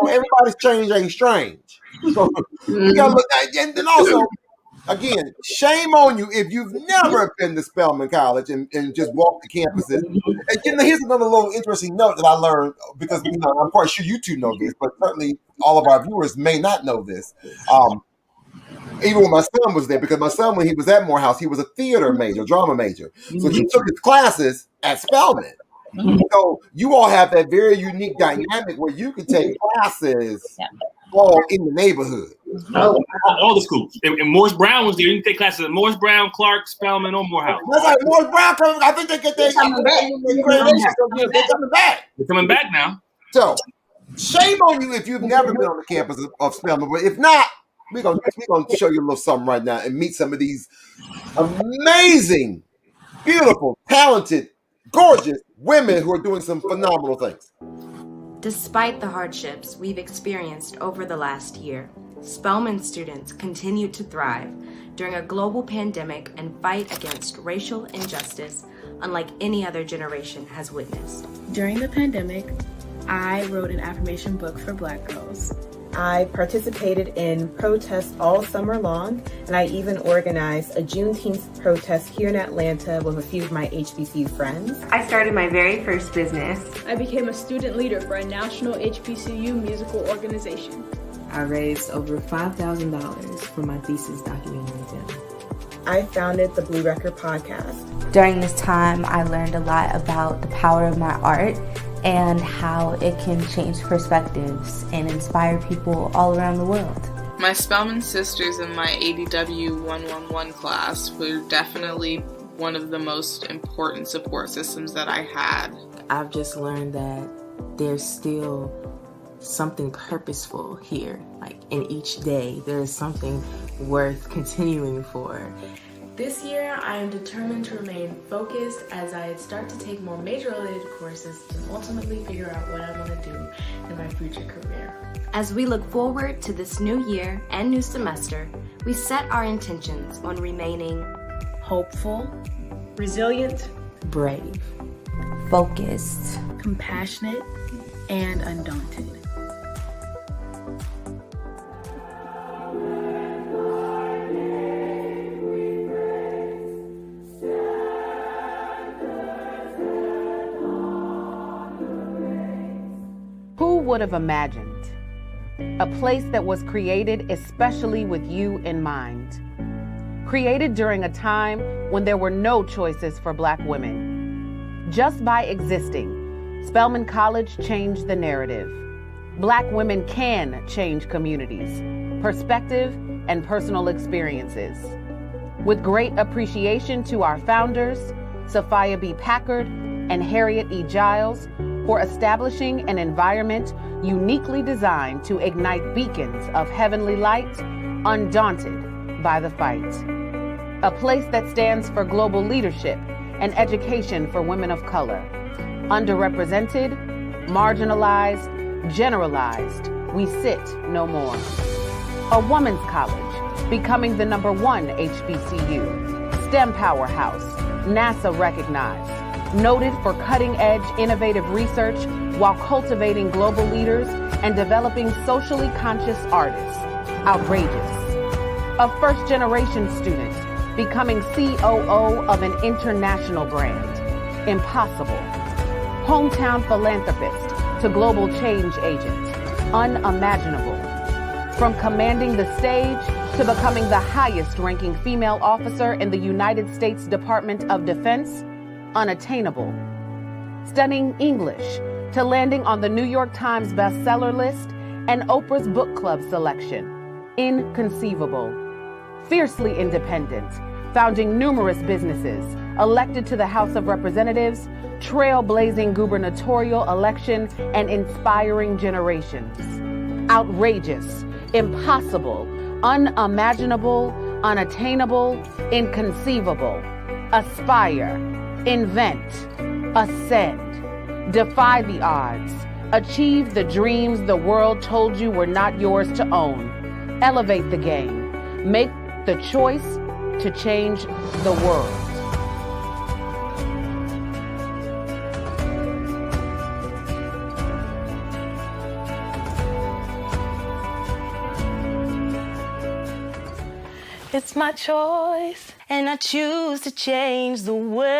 Everybody's change ain't strange. So we got a little, and then also, again, shame on you if you've never been to Spelman College and just walked the campuses. And here's another little interesting note that I learned because I'm quite sure you two know this, but certainly all of our viewers may not know this. Even when my son was there, because my son, when he was at Morehouse, he was a theater major, drama major. So he took his classes at Spelman. So you all have that very unique dynamic where you can take classes all in the neighborhood. All the schools. And Morris Brown was there. You can take classes at Morris Brown, Clark, Spelman, or Morehouse. That's like Morris Brown coming. I think they get their coming back. They're coming back. They're coming back now. So shame on you if you've never been on the campus of Spelman. But if not, we're gonna show you a little something right now and meet some of these amazing, beautiful, talented, gorgeous women who are doing some phenomenal things. Despite the hardships we've experienced over the last year, Spelman students continue to thrive during a global pandemic and fight against racial injustice unlike any other generation has witnessed. During the pandemic, I wrote an affirmation book for Black girls. I participated in protests all summer long, and I even organized a Juneteenth protest here in Atlanta with a few of my HBCU friends. I started my very first business. I became a student leader for a national HBCU musical organization. I raised over $5,000 for my thesis documentary film. I founded the Blue Record podcast. During this time, I learned a lot about the power of my art and how it can change perspectives and inspire people all around the world. My Spelman sisters in my ADW 111 class were definitely one of the most important support systems that I had. I've just learned that there's still something purposeful here. Like in each day, there is something worth continuing for. This year, I am determined to remain focused as I start to take more major-related courses and ultimately figure out what I want to do in my future career. As we look forward to this new year and new semester, we set our intentions on remaining hopeful, resilient, brave, focused, compassionate, and undaunted. Who would have imagined a place that was created especially with you in mind? Created during a time when there were no choices for Black women. Just by existing, Spelman College changed the narrative. Black women can change communities, perspective, and personal experiences. With great appreciation to our founders, Sophia B. Packard and Harriet E. Giles, for establishing an environment uniquely designed to ignite beacons of heavenly light, undaunted by the fight. A place that stands for global leadership and education for women of color, underrepresented, marginalized, generalized, we sit no more. A woman's college, becoming the #1 HBCU, STEM powerhouse, NASA recognized, noted for cutting-edge innovative research while cultivating global leaders and developing socially conscious artists. Outrageous. A first-generation student, becoming COO of an international brand. Impossible. Hometown philanthropist to global change agent. Unimaginable. From commanding the stage to becoming the highest-ranking female officer in the United States Department of Defense, unattainable. Studying English to landing on the New York Times bestseller list and Oprah's book club selection, inconceivable. Fiercely independent, founding numerous businesses, elected to the House of Representatives, trailblazing gubernatorial election, and inspiring generations. Outrageous, impossible, unimaginable, unattainable, inconceivable. Aspire, invent, ascend, defy the odds, achieve the dreams the world told you were not yours to own. Elevate the game, make the choice to change the world. It's my choice, and I choose to change the world.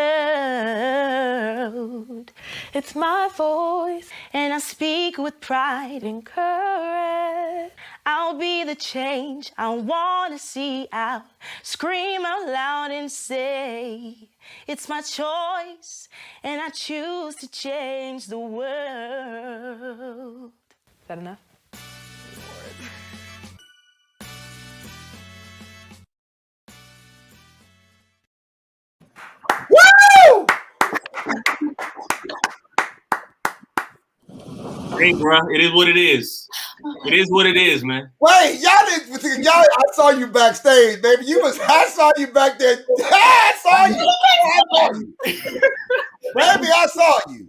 It's my voice, and I speak with pride and courage. I'll be the change I want to see. I'll scream out loud and say, it's my choice, and I choose to change the world. Is that enough? Woo! Hey, bro, it is what it is. It is what it is, man. Wait, y'all, I saw you backstage, baby. I saw you back there. I saw you. Baby, I saw you.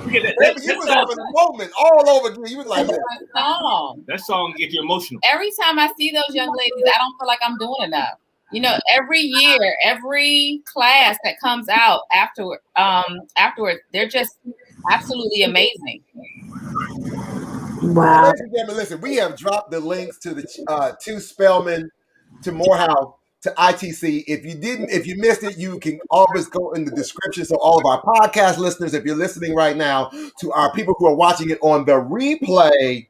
Baby, you was having a moment all over again. You was like, that song gets you emotional. Every time I see those young ladies, I don't feel like I'm doing enough. You know, every year, every class that comes out afterwards, they're just absolutely amazing. Wow. Ladies and gentlemen, listen, we have dropped the links to the to Spelman, to Morehouse, to ITC. If you missed it, you can always go in the description. So all of our podcast listeners, if you're listening right now, to our people who are watching it on the replay,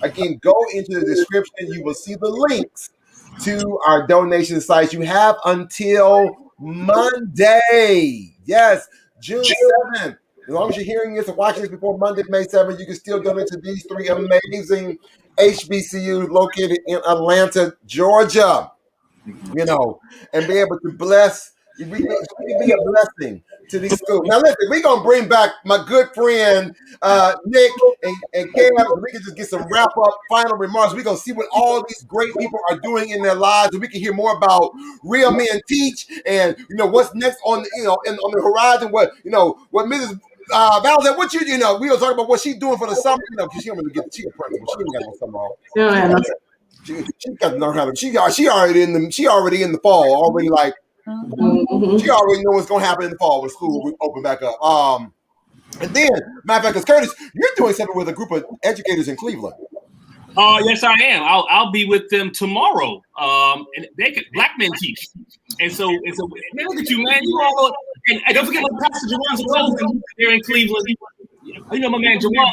again, go into the description. You will see the links to our donation sites. You have until Monday. Yes, June 7th. As long as you're hearing this and watching this before Monday, May 7th, you can still donate to these 3 amazing HBCUs located in Atlanta, Georgia. You know, and be able to bless, be a blessing to these schools. Now, listen, we're going to bring back my good friend, Nick and Cam. We can just get some wrap-up final remarks. We're going to see what all these great people are doing in their lives, and we can hear more about Real Men Teach and, you know, what's next on, you know, on the horizon, what Mrs. Valentine, we were talking about what she's doing for the summer, you know, because she don't really get the cheap principal. She ain't got no summer off. She got to learn how to. She already in the fall. Already like she already know what's gonna happen in the fall when school will open back up. And then matter of fact, because Curtis, you're doing something with a group of educators in Cleveland. Yes, I am. I'll be with them tomorrow. And Black Men Teach. And so man, look at you, man. You all and don't forget about Pastor Jawan's closing here in Cleveland. You know my man Jawan.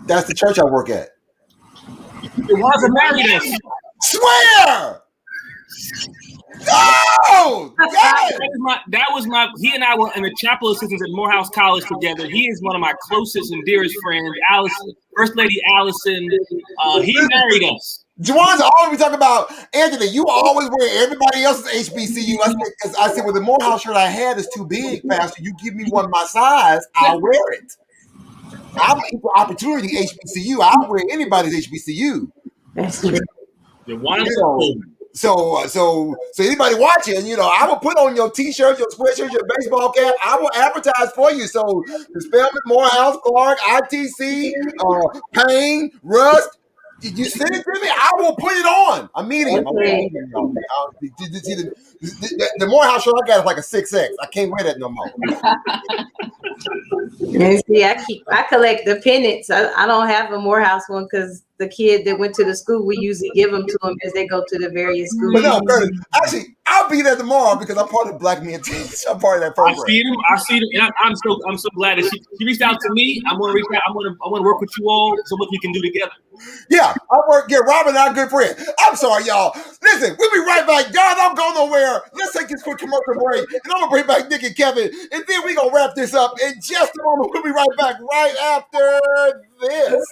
That's the church I work at. Jawan's married us. Swear! No! That was my. He and I were in the chapel assistants at Morehouse College together. He is one of my closest and dearest friends. Allison, First Lady Allison. He married us. Juwan's always talking about, Anthony, you always wear everybody else's HBCU. I said, well, the Morehouse shirt I had is too big, Pastor. You give me one my size, I'll wear it. I'm equal opportunity HBCU. I'll wear anybody's HBCU. That's true. So anybody watching, I will put on your t-shirts, your sweatshirts, your baseball cap. I will advertise for you. So the Spelman, Morehouse, Clark, ITC, Payne, Rust, you send it to me, I will put it on. A medium. Okay. The Morehouse shirt I got is like a 6X. I can't wear that no more. And see, I collect the pennants. I don't have a Morehouse one because the kid that went to the school, we usually give them to them as they go to the various schools. But no, Curtis, actually, I'll be there tomorrow because I'm part of Black Men Teach. I'm part of that program. I see them, and I'm so glad that she reached out to me. I'm gonna reach out. I want to work with you all so what we can do together. Yeah, Robin and I are good friends. I'm sorry, y'all. Listen, we'll be right back. Y'all, don't go nowhere. Let's take this quick commercial break, and I'm gonna bring back Nick and Kevin, and then we're gonna wrap this up in just a moment. We'll be right back right after this.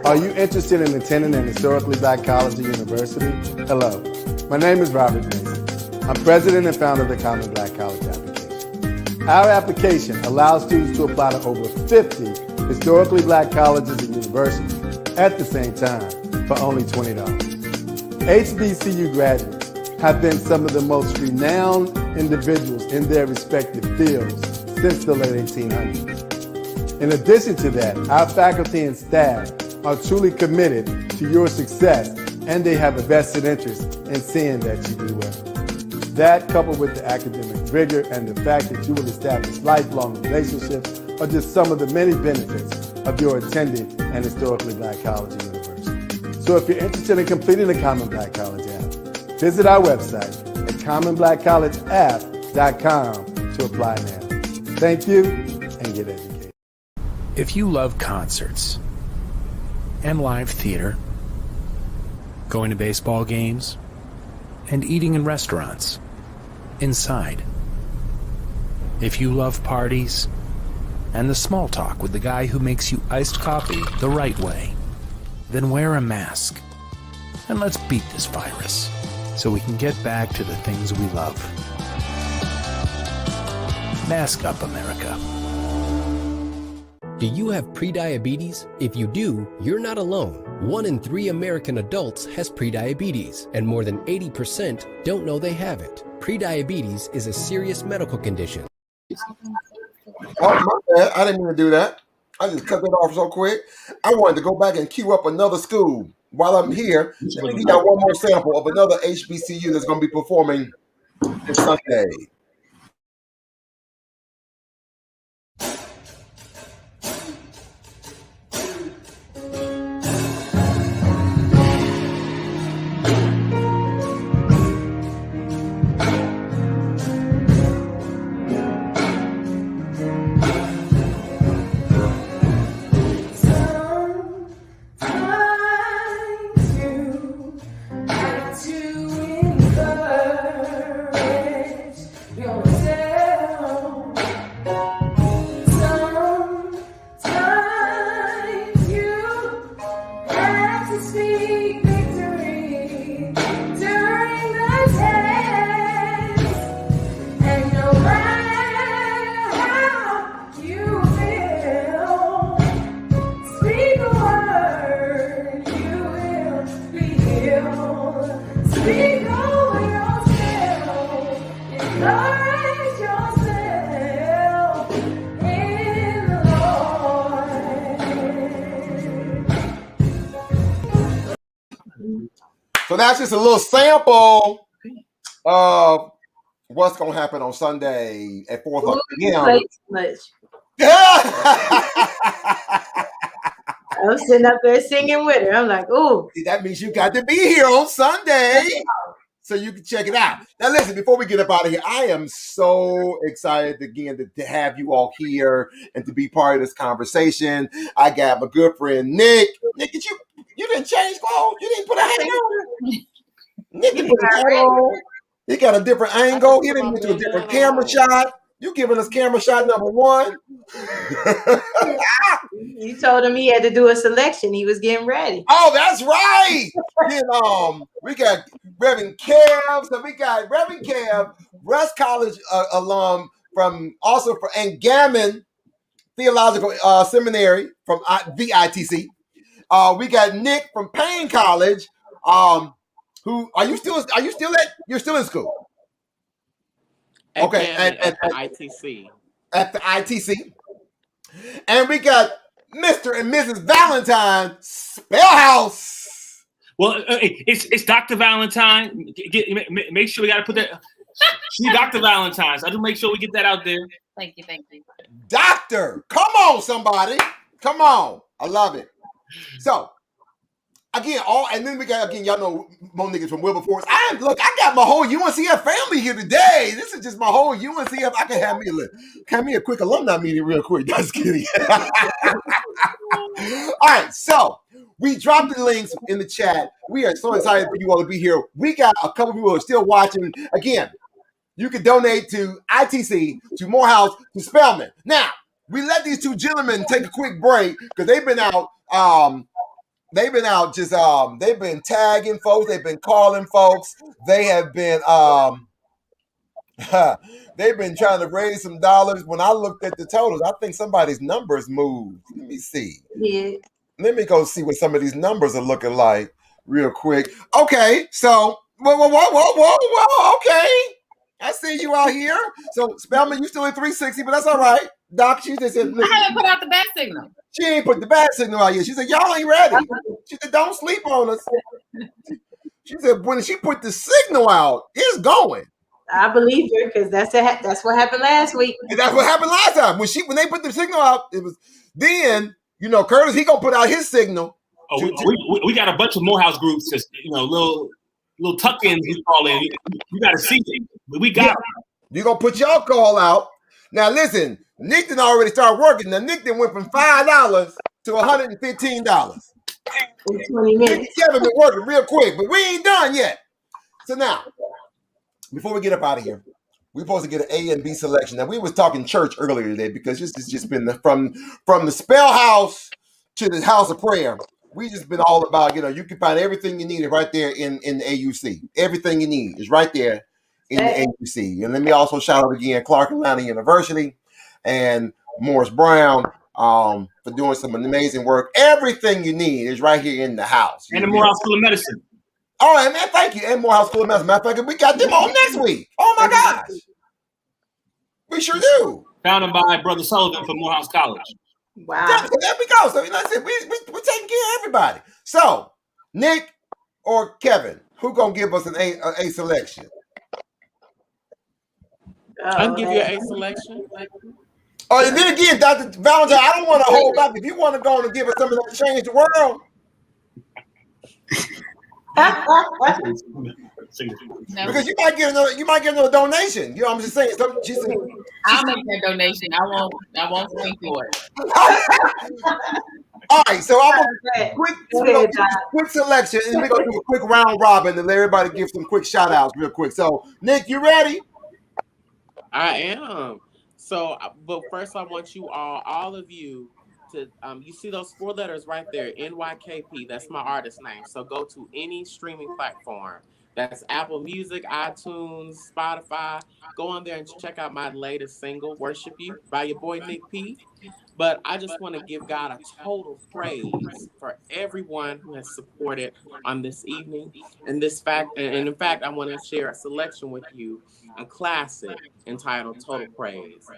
Are you interested in attending an historically Black college or university? Hello, my name is Robert Mason. I'm president and founder of the Common Black College application. Our application allows students to apply to over 50 historically Black colleges and universities at the same time for only $20. HBCU graduates have been some of the most renowned individuals in their respective fields since the late 1800s. In addition to that, our faculty and staff are truly committed to your success, and they have a vested interest in seeing that you do well. That, coupled with the academic rigor and the fact that you will establish lifelong relationships, are just some of the many benefits of your attending an historically Black college or university. So if you're interested in completing the Common Black College app, visit our website at commonblackcollegeapp.com to apply now. Thank you, and get educated. If you love concerts and live theater, going to baseball games, and eating in restaurants, inside, if you love parties and the small talk with the guy who makes you iced coffee the right way, then wear a mask and let's beat this virus so we can get back to the things we love. Mask up, America. Do you have prediabetes? If you do, you're not alone. 1 in 3 American adults has prediabetes, and more than 80% don't know they have it. Prediabetes is a serious medical condition. Oh, my bad. I didn't mean to do that. I just cut that off so quick. I wanted to go back and queue up another school. While I'm here, let me give you one more sample of another HBCU that's going to be performing this Sunday. So that's just a little sample of what's going to happen on Sunday at 4 o'clock p.m. I'm sitting up there singing with her. I'm like, ooh. That means you got to be here on Sunday so you can check it out. Now, listen, before we get up out of here, I am so excited again to have you all here and to be part of this conversation. I got my good friend, Nick. Nick, you didn't change clothes? You didn't put a hat on? Nick didn't put a hat on. He got a different angle. He didn't get to a different camera shot. You giving us camera shot number 1. You told him he had to do a selection. He was getting ready. Oh, that's right. Then we got Reverend Kev. So we got Reverend Kev, Russ College alum and Gammon Theological Seminary from VITC. We got Nick from Payne College. Who are you still? You're still in school? Okay, at ITC. At the ITC, and we got Mr. and Mrs. Valentine, SpelHouse. Well, it's Dr. Valentine. Make sure we got to put that. She Dr. Valentine. So I do make sure we get that out there. Thank you. Doctor, come on, somebody, come on. I love it. So. Again, and then we got, y'all know Monique is from Wilberforce. I got my whole UNCF family here today. This is just my whole UNCF. I can have me a quick alumni meeting real quick. Just kidding. All right, so we dropped the links in the chat. We are so excited for you all to be here. We got a couple people who are still watching. Again, you can donate to ITC, to Morehouse, to Spelman. Now, we let these two gentlemen take a quick break because they've been out. They've been tagging folks. They've been calling folks. They have been, they've been trying to raise some dollars. When I looked at the totals, I think somebody's numbers moved. Let me see. Yeah. Let me go see what some of these numbers are looking like real quick. Okay, so, whoa, okay. I see you out here. So, Spelman, you still in 360, but that's all right. Doc, she just said, I haven't put out the bat signal. She ain't put the bat signal out yet. She said, y'all ain't ready. She said, don't sleep on us. She said, when she put the signal out, it's going. I believe her because that's what happened last week. And that's what happened last time. When they put the signal out, it was then, Curtis, he gonna put out his signal. Oh, we got a bunch of Morehouse groups, just little tuck-ins we call in. You gotta see it. But we got them. You gonna put your call out. Now listen, Nick didn't already start working. Now Nick then went from $5 to $115. In 20 minutes. Kevin been working real quick, but we ain't done yet. So now, before we get up out of here, we're supposed to get an A and B selection. Now we was talking church earlier today because this has just been from the SpelHouse to the house of prayer. We just been all about, you can find everything you need right there in the AUC. Everything you need is right there in the AUC. And let me also shout out again Clark Atlanta University and Morris Brown for doing some amazing work. Everything you need is right here in the house. And the Morehouse School of Medicine. All right, man, thank you. And Morehouse School of Medicine. Matter of fact, we got them on next week. Oh my gosh. We sure do. Founded by Brother Sullivan from Morehouse College. Wow. There we go. So listen, we're taking care of everybody. So, Nick or Kevin, who gonna give us an A selection? I can give you an A selection. Oh, and then again, Dr. Valentine, I don't want to hold back. If you want to go on and give us something that change the world. Because you might get another donation. I'm just saying. I'll make that donation. I won't pay for it. All right, so I'm gonna quick selection, and we're gonna do a quick round robin and let everybody give some quick shout outs real quick. So, Nick, you ready? I am. So, but first, I want you all of you to you see those 4 letters right there, NYKP. That's my artist name. So go to any streaming platform. That's Apple Music, iTunes, Spotify. Go on there and check out my latest single, Worship You, by your boy Nick P. But I just want to give God a total praise for everyone who has supported on this evening. And in fact, I want to share a selection with you, a classic entitled Total Praise.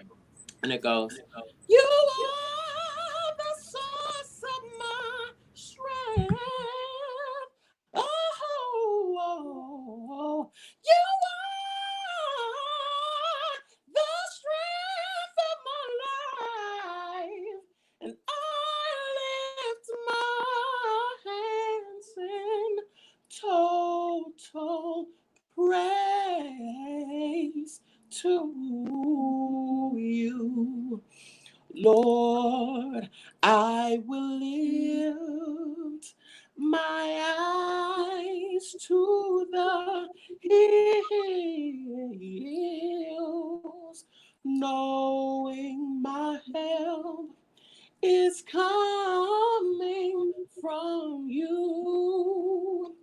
And it goes, you are the source of my strength. Oh, you are the strength of my life. And I lift my hands in total praise to you. Lord, I will lift my eyes to the hills, knowing my help is coming from you,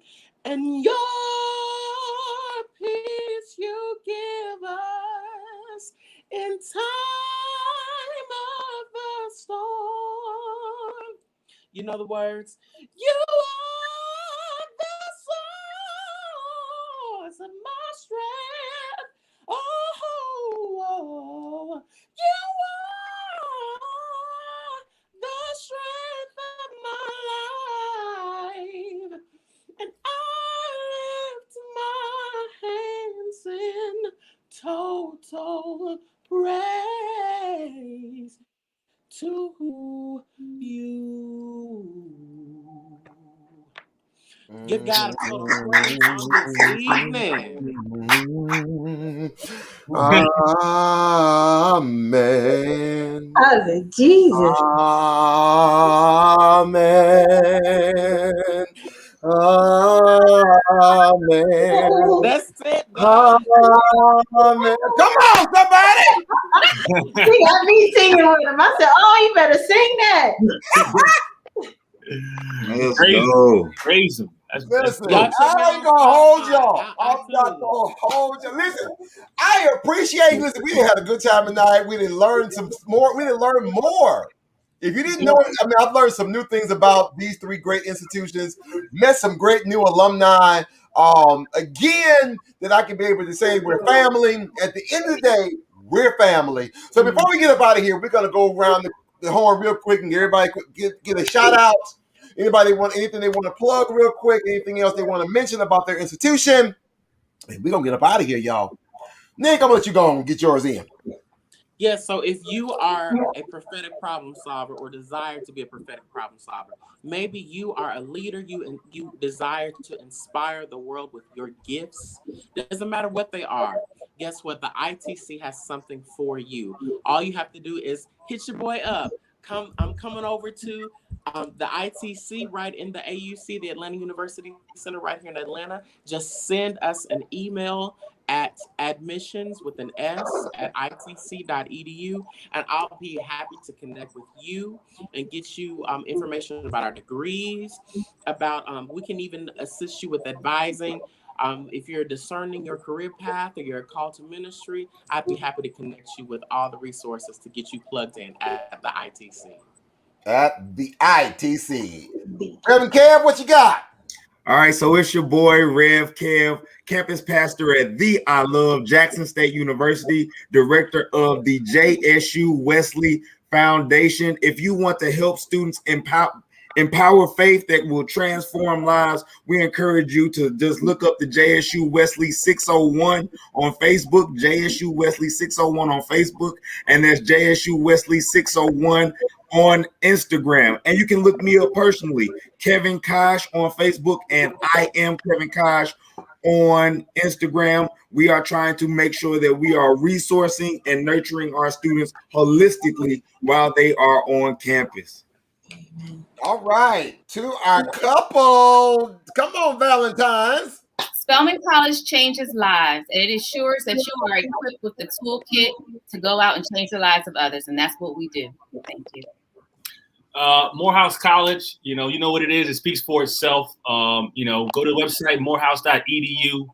and your peace you give us in time of the storm. You know the words? You are the source of my strength. Oh, you are the strength of my life. And I lift my hands in total praise to you. Give God a total praise on this evening. Amen. Oh, Jesus. Amen. Amen. That's it, God. Amen. Come on, somebody. He got me singing with him. I said, oh, you better sing that. Let's go. Praise him. Listen, I ain't gonna hold y'all. I'm not gonna hold you. Listen, I appreciate. Listen, we didn't have a good time tonight. We didn't learn some more. We didn't learn more. If you didn't know, I mean, I've learned some new things about these three great institutions. Met some great new alumni. Again, that I can be able to say we're family. At the end of the day, we're family. So before we get up out of here, we're gonna go around the horn real quick and everybody get a shout out. Anybody want anything they want to plug real quick? Anything else they want to mention about their institution? And we're going to get up out of here, y'all. Nick, I'm going to let you go and get yours in. Yes, so if you are a prophetic problem solver or desire to be a prophetic problem solver, maybe you are a leader, you desire to inspire the world with your gifts. It doesn't matter what they are. Guess what? The ITC has something for you. All you have to do is hit your boy up. I'm coming over to the ITC right in the AUC, the Atlanta University Center right here in Atlanta. Just send us an email at admissions with an S at itc.edu, and I'll be happy to connect with you and get you information about our degrees, about we can even assist you with advising. If you're discerning your career path or you're called to ministry, I'd be happy to connect you with all the resources to get you plugged in at the ITC. At the ITC. Reverend Kev, what you got? All right, so it's your boy, Rev Kev, campus pastor at the I Love Jackson State University, director of the JSU Wesley Foundation. If you want to help students empower faith that will transform lives, we encourage you to just look up the JSU Wesley 601 on Facebook, JSU Wesley 601 on Facebook, and that's JSU Wesley 601 on Instagram. And you can look me up personally, Kevin Kosh on Facebook, and I am Kevin Kosh on Instagram. We are trying to make sure that we are resourcing and nurturing our students holistically while they are on campus. All right, to our couple. Come on, Valentines. Spelman College changes lives, and it ensures that you are equipped with the toolkit to go out and change the lives of others, and that's what we do. Thank you. Morehouse College, you know what it is. It speaks for itself. Go to the website, morehouse.edu.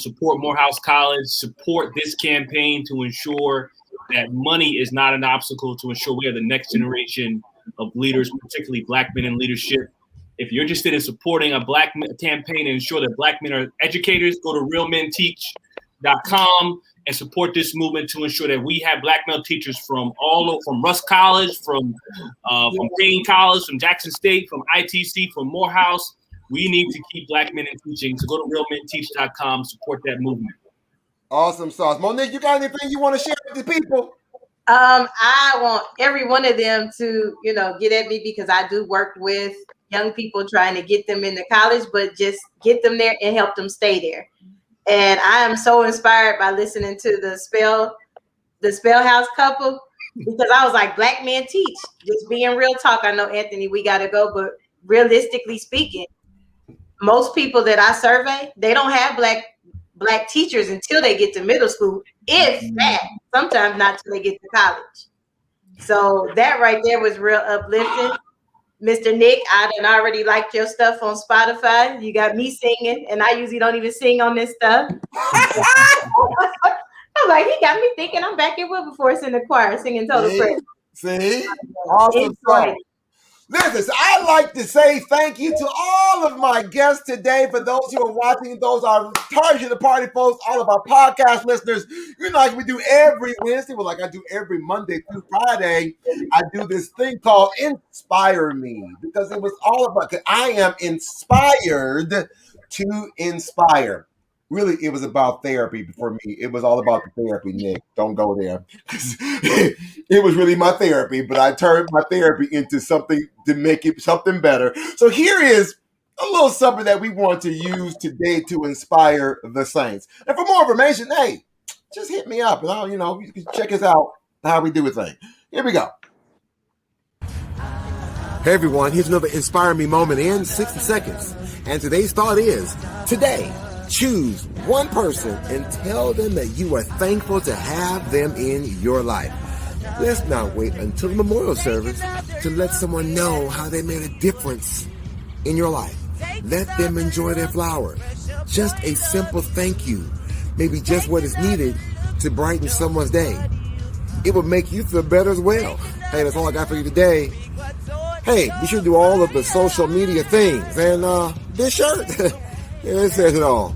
Support Morehouse College. Support this campaign to ensure that money is not an obstacle, to ensure we have the next generation of leaders, particularly Black men in leadership. If you're interested in supporting a Black campaign and ensure that Black men are educators, go to realmenteach.com and support this movement to ensure that we have Black male teachers from all over, from Rusk College, from Payne College, from Jackson State, from ITC, from Morehouse. We need to keep Black men in teaching. So go to realmenteach.com, support that movement. Awesome sauce. Monique, you got anything you want to share with the people? I want every one of them to, get at me, because I do work with young people trying to get them into college, but just get them there and help them stay there. And I am so inspired by listening to the SpelHouse couple, because I was like, Black men teach. Just being real talk. I know, Anthony, we got to go, but realistically speaking, most people that I survey, they don't have black teachers until they get to middle school, if that. Sometimes not till they get to college. So that right there was real uplifting. Mr. Nick, I done already liked your stuff on Spotify. You got me singing, and I usually don't even sing on this stuff. I'm like, he got me thinking I'm back at Wilberforce in the choir singing Total Praise. See? Awesome stuff. Listen, so I'd like to say thank you to all of my guests today. For those who are watching, those are Target the Party folks, all of our podcast listeners. You know, like we do every Wednesday, well, like I do every Monday through Friday, I do this thing called Inspire Me, because it was all about, because I am inspired to inspire. Really, it was about therapy for me. It was all about the therapy, Nick. Don't go there. It was really my therapy, but I turned my therapy into something to make it something better. So here is a little something that we want to use today to inspire the saints. And for more information, hey, just hit me up, and I'll, you can check us out how we do a thing. Here we go. Hey everyone, here's another Inspire Me moment in 60 seconds. And today's thought is, today, choose one person and tell them that you are thankful to have them in your life. Let's not wait until the memorial service to let someone know how they made a difference in your life. Let them enjoy their flower. Just a simple thank you, maybe just what is needed to brighten someone's day. It will make you feel better as well. Hey, that's all I got for you today. Hey, be sure to do all of the social media things. And this shirt, it says it all.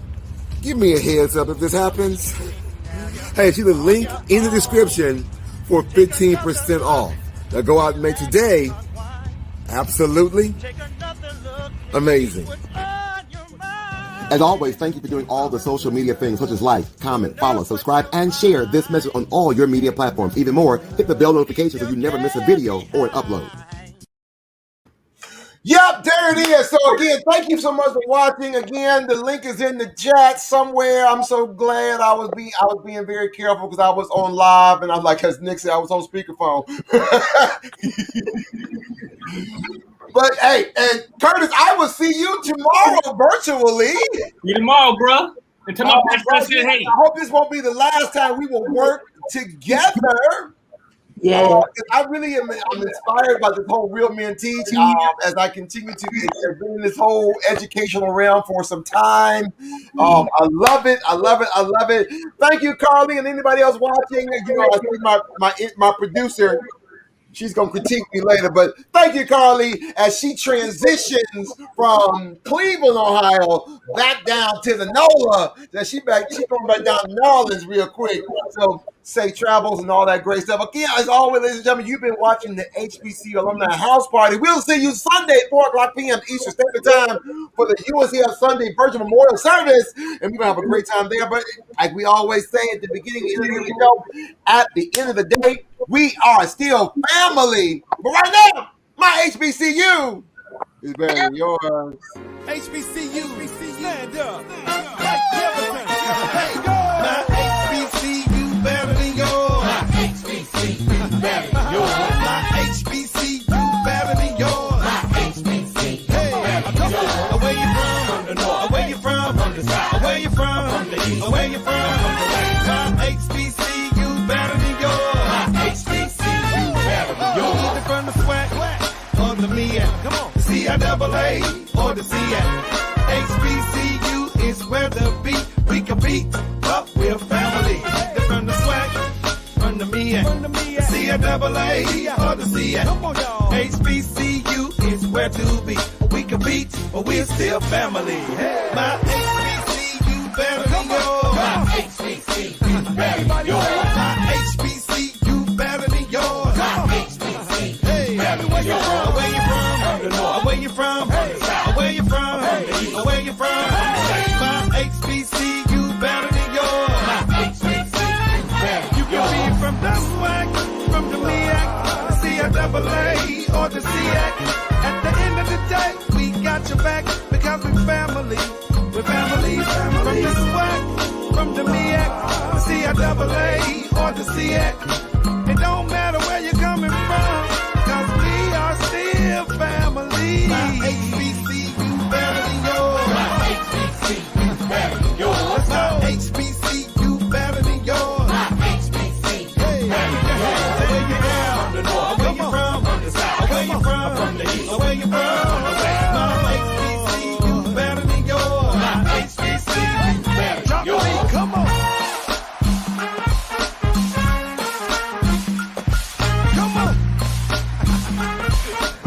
Give me a heads up if this happens. Hey, see the link in the description for 15% off. Now go out and make today absolutely amazing. As always, thank you for doing all the social media things such as like, comment, follow, subscribe, and share this message on all your media platforms. Even more, hit the bell notification so you never miss a video or an upload. Yep, there it is. So again, thank you so much for watching. Again, the link is in the chat somewhere. I'm so glad I was being very careful because I was on live, and I'm like, as Nick said, I was on speakerphone. But hey, and Curtis, I will see you tomorrow virtually. See you tomorrow, bro. And tell my pastor I said, hey. I hope this won't be the last time we will work together. Yeah, I really am. I'm inspired by this whole Real Men Teach as I continue to be in this whole educational realm for some time. I love it. I love it. I love it. Thank you, Carly, and anybody else watching. You know, I see my producer. She's going to critique me later, but thank you, Carly, as she transitions from Cleveland, Ohio, back down to the NOLA. That she's going back down to New Orleans real quick. So safe travels and all that great stuff. Again, as always, ladies and gentlemen, you've been watching the HBCU Alumni House Party. We'll see you Sunday at 4 o'clock p.m. Eastern Standard Time for the UNCF Sunday Virtual Memorial Service, and we're going to have a great time there. But like we always say at the beginning and end of the show, at the end of the day, we are still family. But right now, my HBCU is better than yours. HBCU, stand up. Like Jefferson. Let's go. My HBCU better than yours. My HBCU better than yours. My HBCU better than yours. My HBCU better than yours. Where you from? From the north. Where you from? From the south. Where you from? From the east. Where you from? From the west. My HBCU better than yours. My HBCU better than yours. Either from the SWAC or the MEAC. Come on. The CIAA or the SEAC. HBCU is where the beat we compete, but we're family. They're from the SWAC, from the MEAC, the CIAA or the SEAC. HBCU is where to be. We compete, but we're still family. My HBCU better than yours. My HBCU better than yours. My HBCU better than yours. My HBCU better than yours. Where you from? From the north. Where you from? From the south. Where you from? From the east. Where you from? My HBCU better than yours. My HBCU better. You can be from the SWAC, from the MEAC, the CIAA, or the SEAC. At the end of the day, we got your back because we're family. We're family. From the SWAC, from the MEAC, the CIAA, or the SEAC. It don't matter where you're coming from, because we are still family. My HBCU better than yours. My HBCU better than yours. My HBCU better than yours. My HBCU better than yours. Where you from? From the north. So where you from?